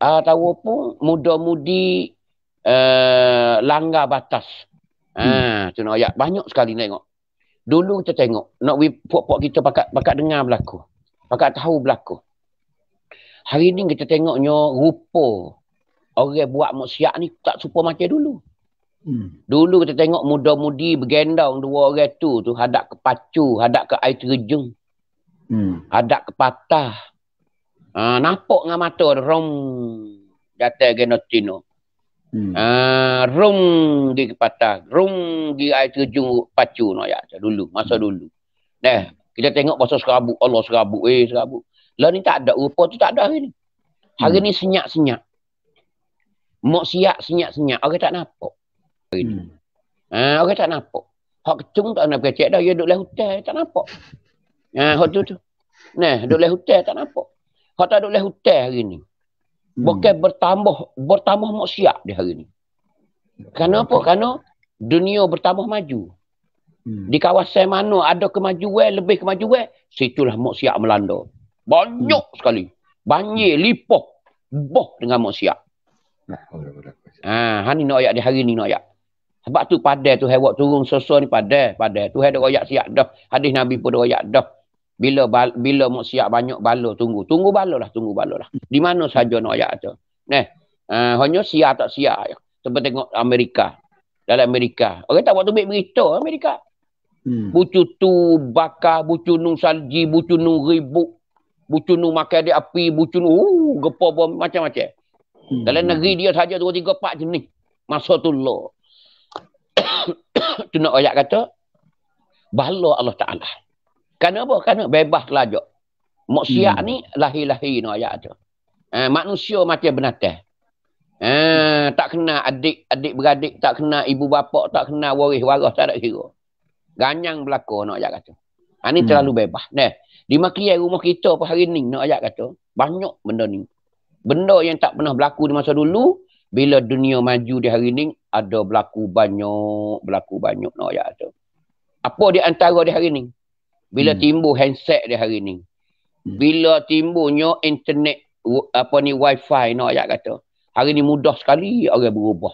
Tahu pun muda-mudi langgar batas. Tu nak ayat banyak sekali tengok. Dulu kita tengok nak puak-puak kita pakat dengar berlaku. Pakat tahu berlaku. Hari ni kita tengoknya rupa orang buat maksiat ni tak serupa macam dulu. Dulu kita tengok muda-mudi bergendang 2 orang tu hadap ke pacu, hadap ke air terjun. Hadap ke patah. Nampak dengan mata rom jatuh genotino. Rom di ke patah, rom di air terjun pacu no ya dulu, masa dulu. Kita tengok pasal serabut, Allah serabut, serabut. Lah ni tak ada rupa tu, tak ada hari ni. Hari ni senyap-senyap. Maksiat senyap-senyap, orang tak nampak. Hari ni. Orang tak nampak. Hak kecung tak nak kecek dah, dia duduk dalam hutan, tak nampak. Hak tu. Duduk dalam hutan, tak nampak. Hak tak duduk dalam hutan hari ni. Bukan bertambah maksiat di hari ni. Kenapa? Kerana dunia bertambah maju. Di kawasan mana ada kemajuan, lebih kemajuan, situlah maksiat melanda. Banyak sekali. Banjir, lipoh, boh dengan maksiat. Ni nak ayat di hari ni nak ayat. Sebab tu padai tu hewak turun sosok ni padai. Tu ada ayat siap dah. Hadis Nabi pun ada ayat dah. Bila maksiat banyak bala tunggu bala lah. Di mana saja nak ayat tu. Hanya siap tak siap. Sebab tengok Amerika. Dalam Amerika. Orang tak buat tu berita Amerika. Bucu tu bakar, bucu nu salji, bucu nu ribut. Bucu nu makan di api, bucu nu gepa bom macam-macam. Dalam negeri dia saja 2, 3, 4 jenis. Masa tu lah. Tu nak ayat kata bala Allah Ta'ala. Kenapa? Kerana bebas kelajak. Maksiat ni lahir-lahir nak ayat tu. Manusia macam binatang. Tak kena adik-beradik, tak kena ibu bapa, tak kena waris-waras, tak ada kira. Ganyang berlaku nak ayat kata. Ni terlalu bebas. Di makian rumah kita apa hari ni nak ayat kata. Banyak benda ni. Benda yang tak pernah berlaku di masa dulu. Bila dunia maju di hari ni, ada berlaku banyak nak ayat kata. Apa di antara di hari ni? Bila timbul handset di hari ni. Bila timbulnya internet, wifi nak ayat kata. Hari ni mudah sekali orang berubah.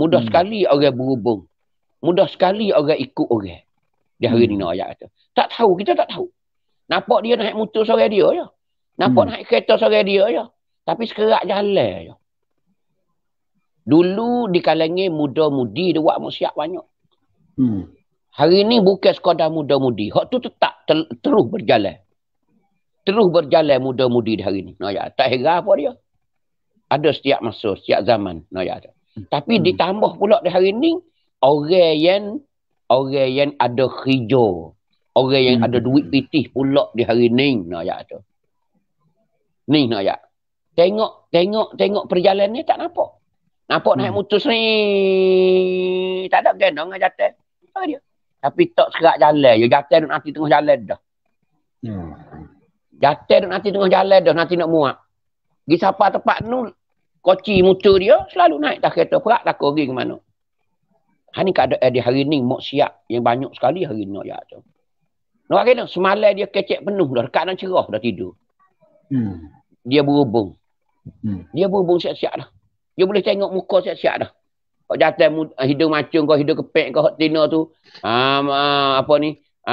Mudah sekali orang berhubung. Mudah sekali orang ikut orang. Di hari ni nak ayat kata. Tak tahu, kita tak tahu. Nampak dia naik motor sore dia je. Nampak naik kereta sore dia je. Tapi sekerak jalan je. Dulu di kalangan muda-mudi dia buat maksiat banyak. Hari ni bukan sekadar muda-mudi. Hak tu tetap terus berjalan. Terus berjalan muda-mudi di hari ni. Nak tak heran apa dia. Ada setiap masa, setiap zaman. Nak tapi ditambah pula di hari ni orang yang ada hijau. Orang yang ada duit pitih pula di hari ni. Nak tu. Ni nak Tengok perjalanan ni tak nampak. Nampak naik motor ni. Tak ada gendong dengan jatuh. Tak dia. Tapi tak serak jalan. Ya jatuh nanti tengah jalan dah. Jatuh nanti tengah jalan dah. Nanti nak muak. Pergi sampai tempat ni. Koci motor dia selalu naik tak kereta. Perak tak pergi ke mana. Ini keadaan di hari ni. Maksiat yang banyak sekali hari ni. Nak kena semalam dia kecek penuh dah. Dekat dan cerah dah tidur. Dia berhubung. Dia berhubung siap-siap dah. Dia boleh tengok muka siap-siap dah. Kau jatuh hidung macung kau, hidung kepek kau, tina tu.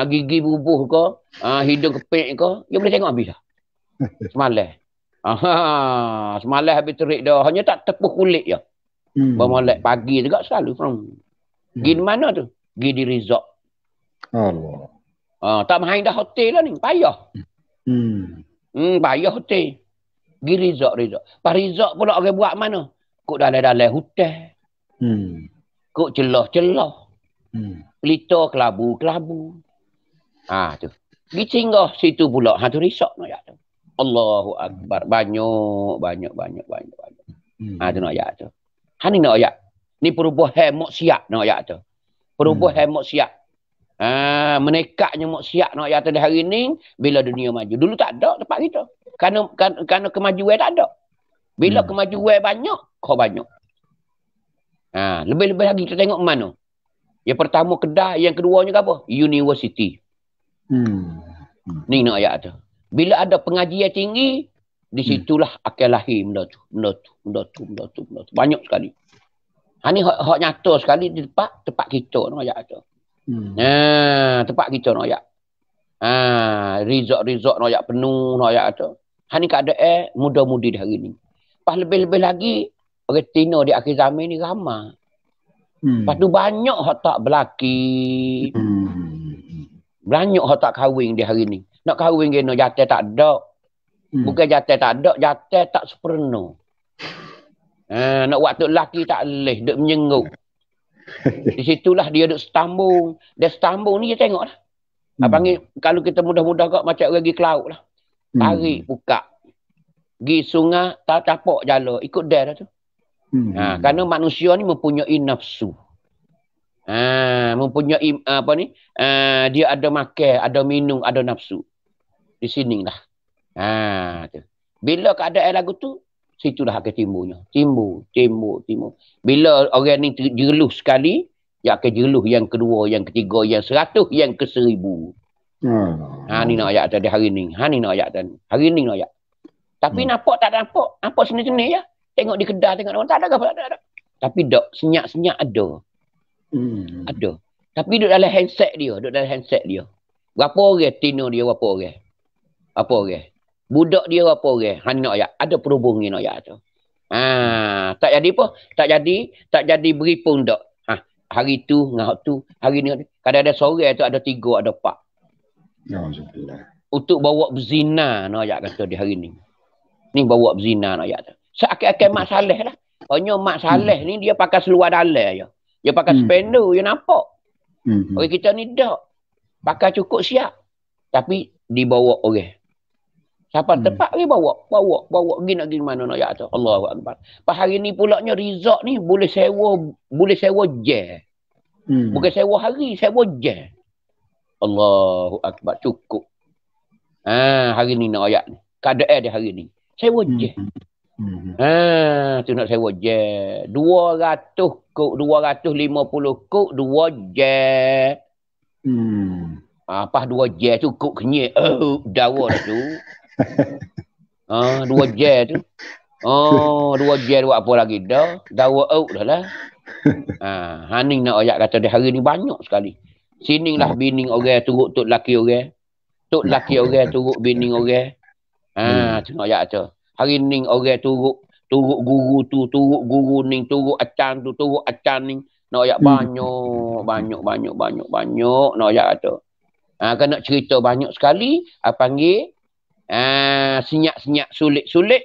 Gigi bubuh kau, hidung kepek kau. Dia boleh tengok habis dah. Semalam. Semalam habis terik dah. Hanya tak tepuh kulit je. Bermolek pagi juga selalu. Pergi di mana tu? Pergi di resort. Allah. Tak main dah hotel lah ni. Payah. Payah hotel. Pergi resort. Pas resort pula orang buat mana? Kok dalam-dalam hutan. Kok celah-celah. Pelita kelabu-kelabu. Tu. Pergi singgah situ pula. Tu resort nak tu. Allahu Akbar. Banyak. Tu nak tu. Ni nak ayat. Ni perubahan maksiat nak ayat tu. Perubahan maksiat. Menekaknya maksiat nak ayat tu di hari ni. Bila dunia maju. Dulu tak ada tempat kita. Kerana kemajuan tak ada. Bila kemajuan banyak, kau banyak. Lebih-lebih lagi kita tengok mana. Yang pertama kedai, yang keduanya apa? University. Ni nak ayat tu. Bila ada pengajian tinggi, di situlah akan lahir benda tu. Banyak sekali. Ni hak nyata sekali di tempat kita nak ayat tu. Tempat kita nak ayat. Resort nak ayat penuh nak ayat tu. Ni keadaan muda-mudi di hari ni. Pas lebih-lebih lagi, orang Tino di akhir zaman ni ramai. Lepas tu banyak hak tak berlaki. Banyak hak tak kahwin di hari ni. Nak kahwin kena jatuh tak ada. Bukan jatuh tak ada, jatuh tak sepenuh. Nak waktu lelaki tak boleh, duk menyengup. Di situlah dia duk setambung. Dia setambung ni dia tengok lah. Panggil, kalau kita mudah-mudah kok macam orang pergi ke laut lah. Tarik, buka. Pergi sungai, tak capak jala. Ikut dia dah tu. Kerana manusia ni mempunyai nafsu. Mempunyai dia ada makan, ada minum, ada nafsu. Di sini lah. Tu. Bila keadaan lagu tu, situlah akan timbulnya. Timbul. Bila orang ni jeluh sekali, dia akan jeluh yang kedua, yang ketiga, yang 100, yang ke 1000. Ni nak ayat tadi hari ni. Ni nak ayat tadi. Hari ni nak ayat. Tapi nampak tak nampak. Nampak seni-seni je. Tengok di kedai, tengok orang. Tak ada. Tapi dok senyak-senyak ada. Ada. Tapi duduk dalam handset dia. Berapa orang Tino dia, berapa orang? Budak dia berapa orang? Nak ayat. Ada perhubungan nak ayat tu. Tak jadi apa? Tak jadi beri pun dok. Hari tu, ngah tu, hari ni. Kadang-kadang sore tu ada 3, ada 4. Untuk bawa berzina nak ayat kata di hari ni. Ni bawa berzina nak ayat tu. Seakan-akan Mak Saleh lah. Hanya Mak Saleh ni dia pakai seluar dalam je. Dia pakai spender je nampak. Orang kita ni tak. Pakai cukup siap. Tapi dibawa orang. Siapa tempat dia bawa. Pergi nak pergi mana nak ayat tu. Allahu Akbar. Pas hari ni pulaknya resort ni boleh sewa je. Bukan sewa hari, sewa je. Allahu Akbar. Cukup. Hari ni nak ayat ni. Keadaan dia hari ni. Sewa je. Tu nak sewa je. 200 kok, 250 kok, 2 je. Pas 2 je cukup kenyek. Dawa dah tu. 2 je tu. 2 je buat apa lagi dah. Dawa dah lah. Haning nak ayat kata dia hari ni banyak sekali. Sini lah bini orang turut tok laki orang. Tok laki orang turut bini orang. Tengok ayat tu. Hari ni orang turut guru tu, turut guru ni, turut acan tu, turut acan ni. Nak ayat banyak nak ayat tu. Kan nak cerita banyak sekali, panggil senyap-senyap sulit-sulit.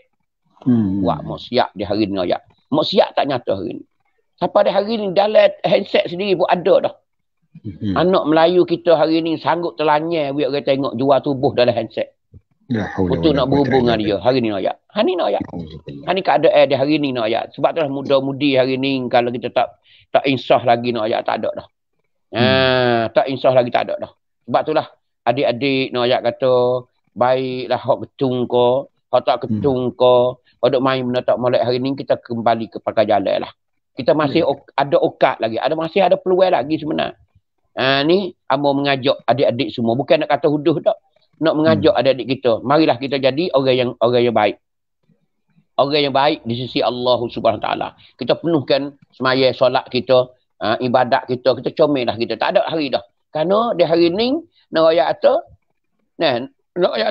Wah, maksiat di hari ni ayat. Maksiat tak nyata hari ni. Sampai di hari ni dalam handset sendiri pun ada dah. Anak Melayu kita hari ni sanggup terlanyar biar orang tengok jual tubuh dalam handset. Untuk nak berhubung dengan dia. Hari ni nak ayat. Hari ni nak ayat. Hari ni keadaan dia hari ni nak ayat. Sebab tu lah muda-mudi hari ni kalau kita tak insaf lagi nak ayat tak ada dah. Tak insaf lagi tak ada dah. Sebab tu lah adik-adik nak ayat kata baiklah hak ketung ko, hak tak ketung ko, hak duk main benda tak molek hari ni kita kembali ke pakai jalan lah. Kita masih ada okat lagi. Masih ada peluang lagi sebenarnya. Ni amo mengajak adik-adik semua. Bukan nak kata huduh tak. Nak mengajak adik-adik kita. Marilah kita jadi orang yang baik. Orang yang baik di sisi Allah Subhanahu Wa Taala. Kita penuhkan semaya solat kita, ibadat kita comel lah kita. Tak ada hari dah. Kerana di hari ni nak ayat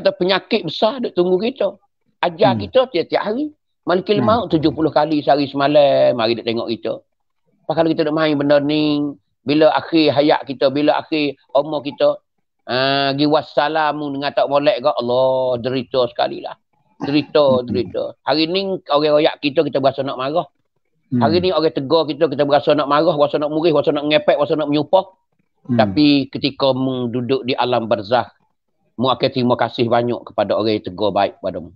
ada penyakit besar duk tunggu kita. Ajar kita tiap-tiap hari. Malikil maut 70 kali sehari semalam mari dia tengok kita. Apa kalau kita nak main benda ni, bila akhir hayat kita, bila akhir umur kita, gi wassalamu dengan tak molek ke Allah, derita sekali lah. Derita. Hari ni orang royak kita berasa nak marah. Hari ni orang tegur kita berasa nak marah, berasa nak murih, berasa nak ngepek, berasa nak menyupah. Tapi ketika mu duduk di alam barzakh, mu akan terima kasih banyak kepada orang yang tegur baik padamu.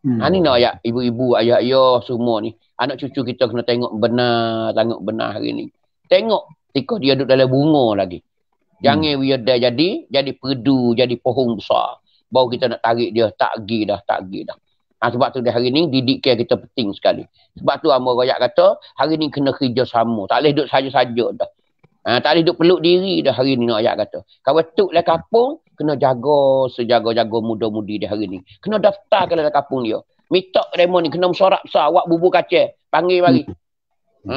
Ni nak ayat ibu-ibu, ayah-ayah semua ni. Anak cucu kita kena tengok benar hari ni. Tengok ketika dia duduk dalam bunga lagi. Jangan dia jadi perdu, jadi pohon besar. Baru kita nak tarik dia, tak pergi dah. Sebab tu di hari ni didikan kita penting sekali. Sebab tu Amor Royak kata, hari ni kena kerja sama. Tak boleh duduk saja-saja dah. Tak boleh duduk peluk diri dah hari ni nak ayat kata. Kalau tuk lah kampung, kena jaga sejaga-jaga muda-mudi di hari ni. Kena daftar ke dalam kampung dia. Mitok demo ni kena mesorak besar. Awak bubur kacang. Panggil mari.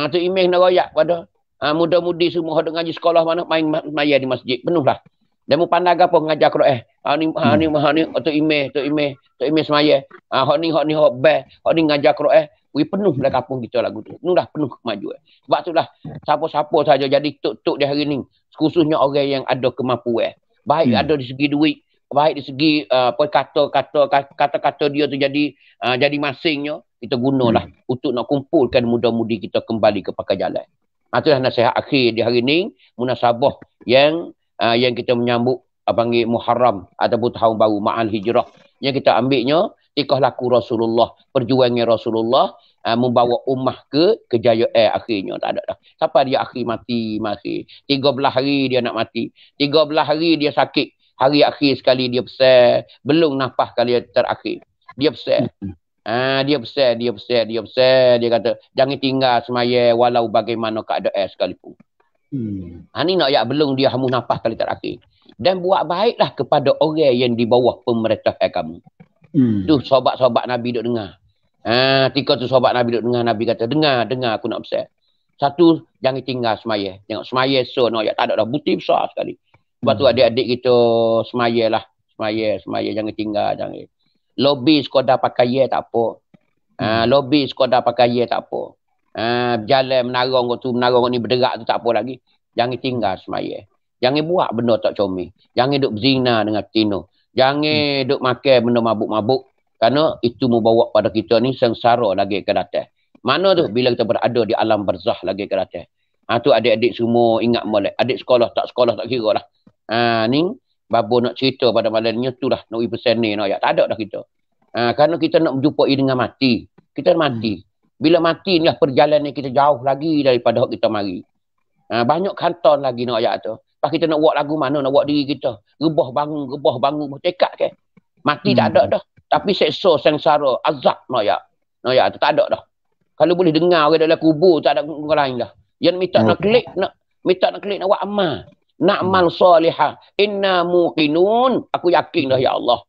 Tu email nak royak pada muda-mudi semua ada ngaji sekolah mana main maya di masjid. Penuh lah. Demo pandai apa mengajar Quran. Ni tu email semaya. Hak ni hak best. Hak ni ngajar Quran. Penuh dalam kampung kita lagu tu. Penuh dah penuh kemajuan. Sebab tu lah siapa-siapa saja jadi tok-tok di hari ni. Khususnya orang yang ada kemampuan. Baik ada di segi duit, baik di segi kata-kata dia tu jadi masingnya, kita gunalah untuk nak kumpulkan muda-mudi kita kembali ke pakai jalan. Itulah nasihat akhir di hari ni, munasabah yang kita menyambut panggil Muharram ataupun tahun baru Ma'al Hijrah. Yang kita ambilnya tikah laku Rasulullah, perjuangan Rasulullah membawa ummah ke kejayaan akhirnya. Tak ada dah. Sampai dia akhir mati. 13 hari dia nak mati. 13 hari dia sakit. Hari akhir sekali dia pesan. Belum nafas kali terakhir. Dia pesan. Dia pesan. Dia kata, jangan tinggal semaya walau bagaimana keadaan sekalipun. Ni nak ayat belum dia hamu nafas kali terakhir. Dan buat baiklah kepada orang yang di bawah pemerintahan kamu. Tu sahabat-sahabat Nabi duk dengar. Ketika tu sahabat Nabi duk dengar, Nabi kata, dengar aku nak pesan. Satu, jangan tinggal semaya. Tengok semaya so no, ya, tak ada dah bukti besar sekali. Sebab tu adik-adik kita semaya lah. Semaya jangan tinggal, jangan. Lobby sekadar pakai tak apa. Lobby sekadar pakai tak apa. Jalan menarong ni berderak tu tak apa lagi. Jangan tinggal semaya. Jangan buat benda tak comel. Jangan duk berzina dengan tino. Jangan duk makan benda mabuk-mabuk. Kerana itu membawa pada kita ni sengsara lagi ke datang. Mana tu bila kita berada di alam barzakh lagi ke datang. Tu adik-adik semua ingat molek. Adik sekolah tak kira lah. Ni babo nak cerita pada malam ni tu lah. Nak pesan ni. Tak ada dah kita. Kerana kita nak berjumpai dengan mati. Kita mati. Bila mati ni lah perjalanan kita jauh lagi daripada kita mari. Banyak kanton lagi nak ayat tu. Lepas kita nak buat lagu mana, nak buat diri kita. Rebah bangun, bertekad ke. Mati tak ada dah. Tapi seksa, sengsara, azab nak ayat tu tak ada dah. Kalau boleh dengar orang dalam kubur, tak ada orang lain dah. Yang minta nak klik, nak buat amal. Nak amal salihah. Inna muqinun. Aku yakin dah ya Allah.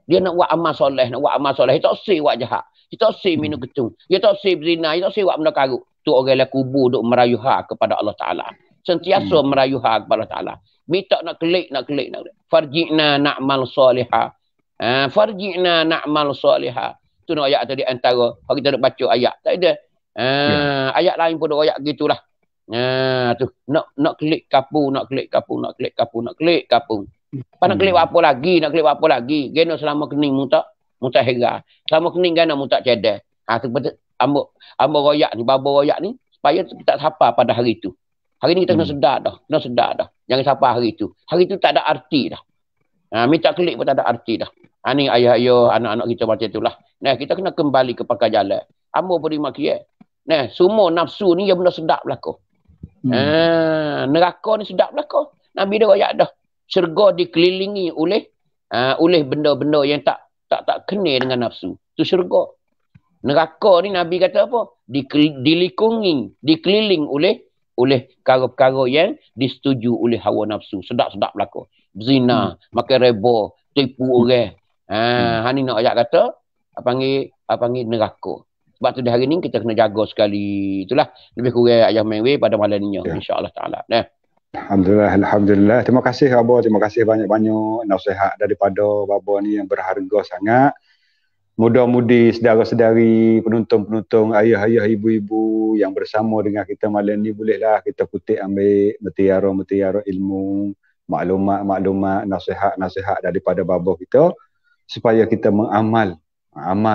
Dia nak buat amal soleh, Dia tak usah buat jahat. Dia tak usah minum ketung. Dia tak usah berzina. Dia tak usah buat benda karut. tu orang lah kubur duk merayuha kepada Allah Ta'ala. Sentiasa merayuha kepada Allah Ta'ala. Minta nak kelik. Farji'na na'mal salihah. Farji'na na'mal salihah. Tu nak ayat tadi antara. Kalau kita nak baca ayat. Tak ada. Ayat lain pun ayat gitulah. Tu. Nak kelik kapung. Nak kelik kapung. Nak kelik apa lagi. Gena selama kening mutak hera. Selama kening gana mutak cedek. Tu betul. Amba royak ni, baba royak ni. Supaya kita tak sapa pada hari itu. Hari ni kita kena sedar dah. Jangan sapa hari itu. Hari itu tak ada arti dah. Minta kelik pun tak ada arti dah. Ni ayah-ayah, anak-anak kita macam itulah. Nah, kita kena kembali ke pakai jalan. Amba beri makian. Nah, semua nafsu ni yang benda sedap belakang. Neraka ni sedap belakang. Nabi dia royak dah. Syurga dikelilingi oleh benda-benda yang tak kena dengan nafsu. Itu syurga. Neraka ni Nabi kata apa? Dikeliling oleh perkara-perkara yang disetujui oleh hawa nafsu. Sedap-sedap belakang. Berzina, makan reba, tipu orang. Ni nak ayat kata, panggil neraka. Sebab tu di hari ni kita kena jaga sekali. Itulah lebih kurang ayah mengwe pada malam ni. InsyaAllah ta'ala. Alhamdulillah. Terima kasih Baba. Terima kasih banyak-banyak nasihat daripada Baba ni yang berharga sangat. Mudah-mudi saudara-saudari, penonton-penonton, ayah-ayah, ibu-ibu yang bersama dengan kita malam ni, bolehlah kita kutip ambil mutiara-mutiara ilmu, maklumat-maklumat, nasihat-nasihat daripada Baba kita supaya kita amal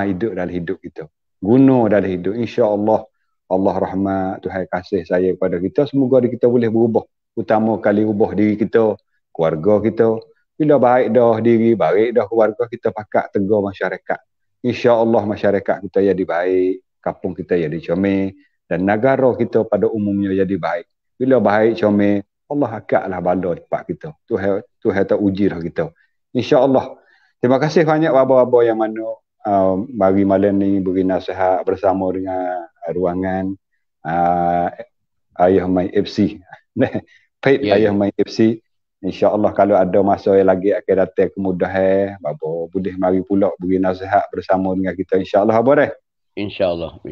hidup dalam hidup kita. Guna dalam hidup. InsyaAllah Allah rahmat, Tuhan kasih saya kepada kita. Semoga kita boleh berubah. Utama kali ubah diri kita, keluarga kita. Bila baik dah diri, baik dah keluarga kita, pakat tegar masyarakat. InsyaAllah masyarakat kita jadi baik, kampung kita jadi comel, dan negara kita pada umumnya jadi baik. Bila baik comel, Allah akadlah bala dekat kita. Tuhan tak uji dah kita. InsyaAllah. Terima kasih banyak baba-baba yang mana bagi malam ni beri nasihat bersama dengan ruangan Ayah Mai FC. Ayah Mai FC. InsyaAllah kalau ada masa yang lagi akan datang kemudahan, Baba boleh mari pula beri nasihat bersama dengan kita. InsyaAllah Abah dah. InsyaAllah.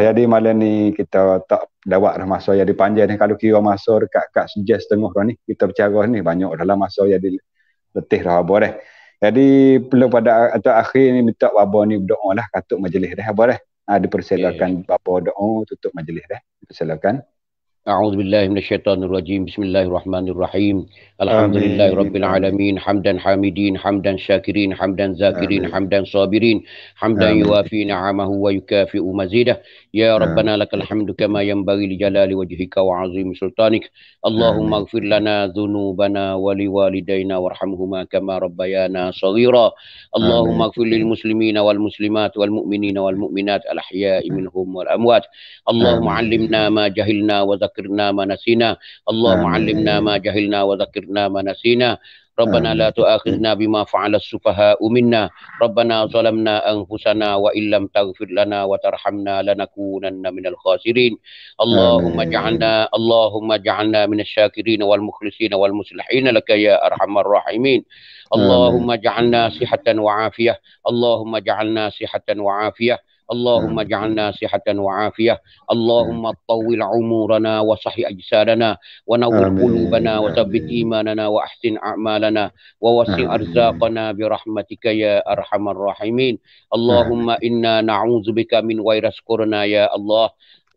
Jadi malam ni kita tak lewat dah masa yang dipanjang ni. Kalau kira masa dekat sejam setengah dah ni, kita bercara ni banyak dalam masa yang letih dah Abah dah. Jadi belum pada atau akhir ni minta Baba ni berdoa lah katuk majlis dah Abah dah. Dipersilakan Baba doa tutup majlis dah. Dipersilakan. أعوذ بالله من الشيطان الرجيم بسم الله الرحمن الرحيم الحمد لله رب العالمين حمدا حامدين حمدا شاكرين حمدا ذاكرين حمدا صابرين حمدا يوافي نعمه ويكافئ مزيده يا ربنا لك الحمد كما ينبغي لجلال وجهك وعظيم سلطانك اللهم اغفر لنا ذنوبنا ولوالدينا وارحمهما كما ربيانا صغيرا اللهم اغفر للمسلمين والمسلمات والمؤمنين والمؤمنات الأحياء منهم والأموات اللهم علمنا ما جهلنا وذكرنا ما نسينا اللهم علمنا ما جهلنا وذكرنا ما نسينا ربنا لا تؤاخذنا بما فعل السفهاء منا ربنا ظلمنا أنفسنا وإن لم تغفر لنا وترحمنا لنكونن من الخاسرين اللهم اجعلنا من الشاكرين والمخلصين والمصلحين لك يا أرحم الراحمين اللهم اجعلنا صحة وعافية اللهم اجعلنا صحة وعافية اللهم اجعلنا صحة وعافية اللهم طول عمرنا وصح أجسادنا ونور قلوبنا وثبت إيماننا وأحسن أعمالنا ووسع أرزاقنا برحمتك يا أرحم الراحمين اللهم إنا نعوذ بك من فيروس كورونا يا الله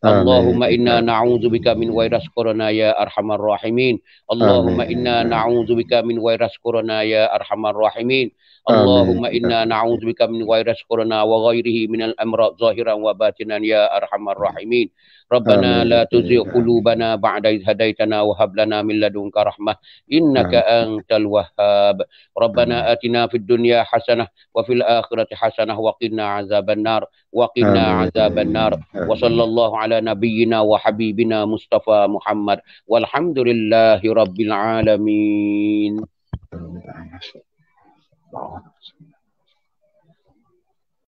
اللهم إنا نعوذ بك من فيروس كورونا يا أرحم الراحمين اللهم إنا نعوذ بك من فيروس كورونا يا أرحم الراحمين اللهم إنا نعوذ بك من فيروس كورونا وغيره من الأمراض ظاهرا وباطنا يا أرحم الراحمين ربنا لا تزغ قلوبنا بعد إذ هديتنا وهب لنا من لدنك رحمة إنك أنت الوهاب ربنا آتنا في الدنيا حسنة وفي الآخرة حسنة وقنا عذاب النار وصلى الله على نبينا وحبيبنا مصطفى محمد والحمد لله رب العالمين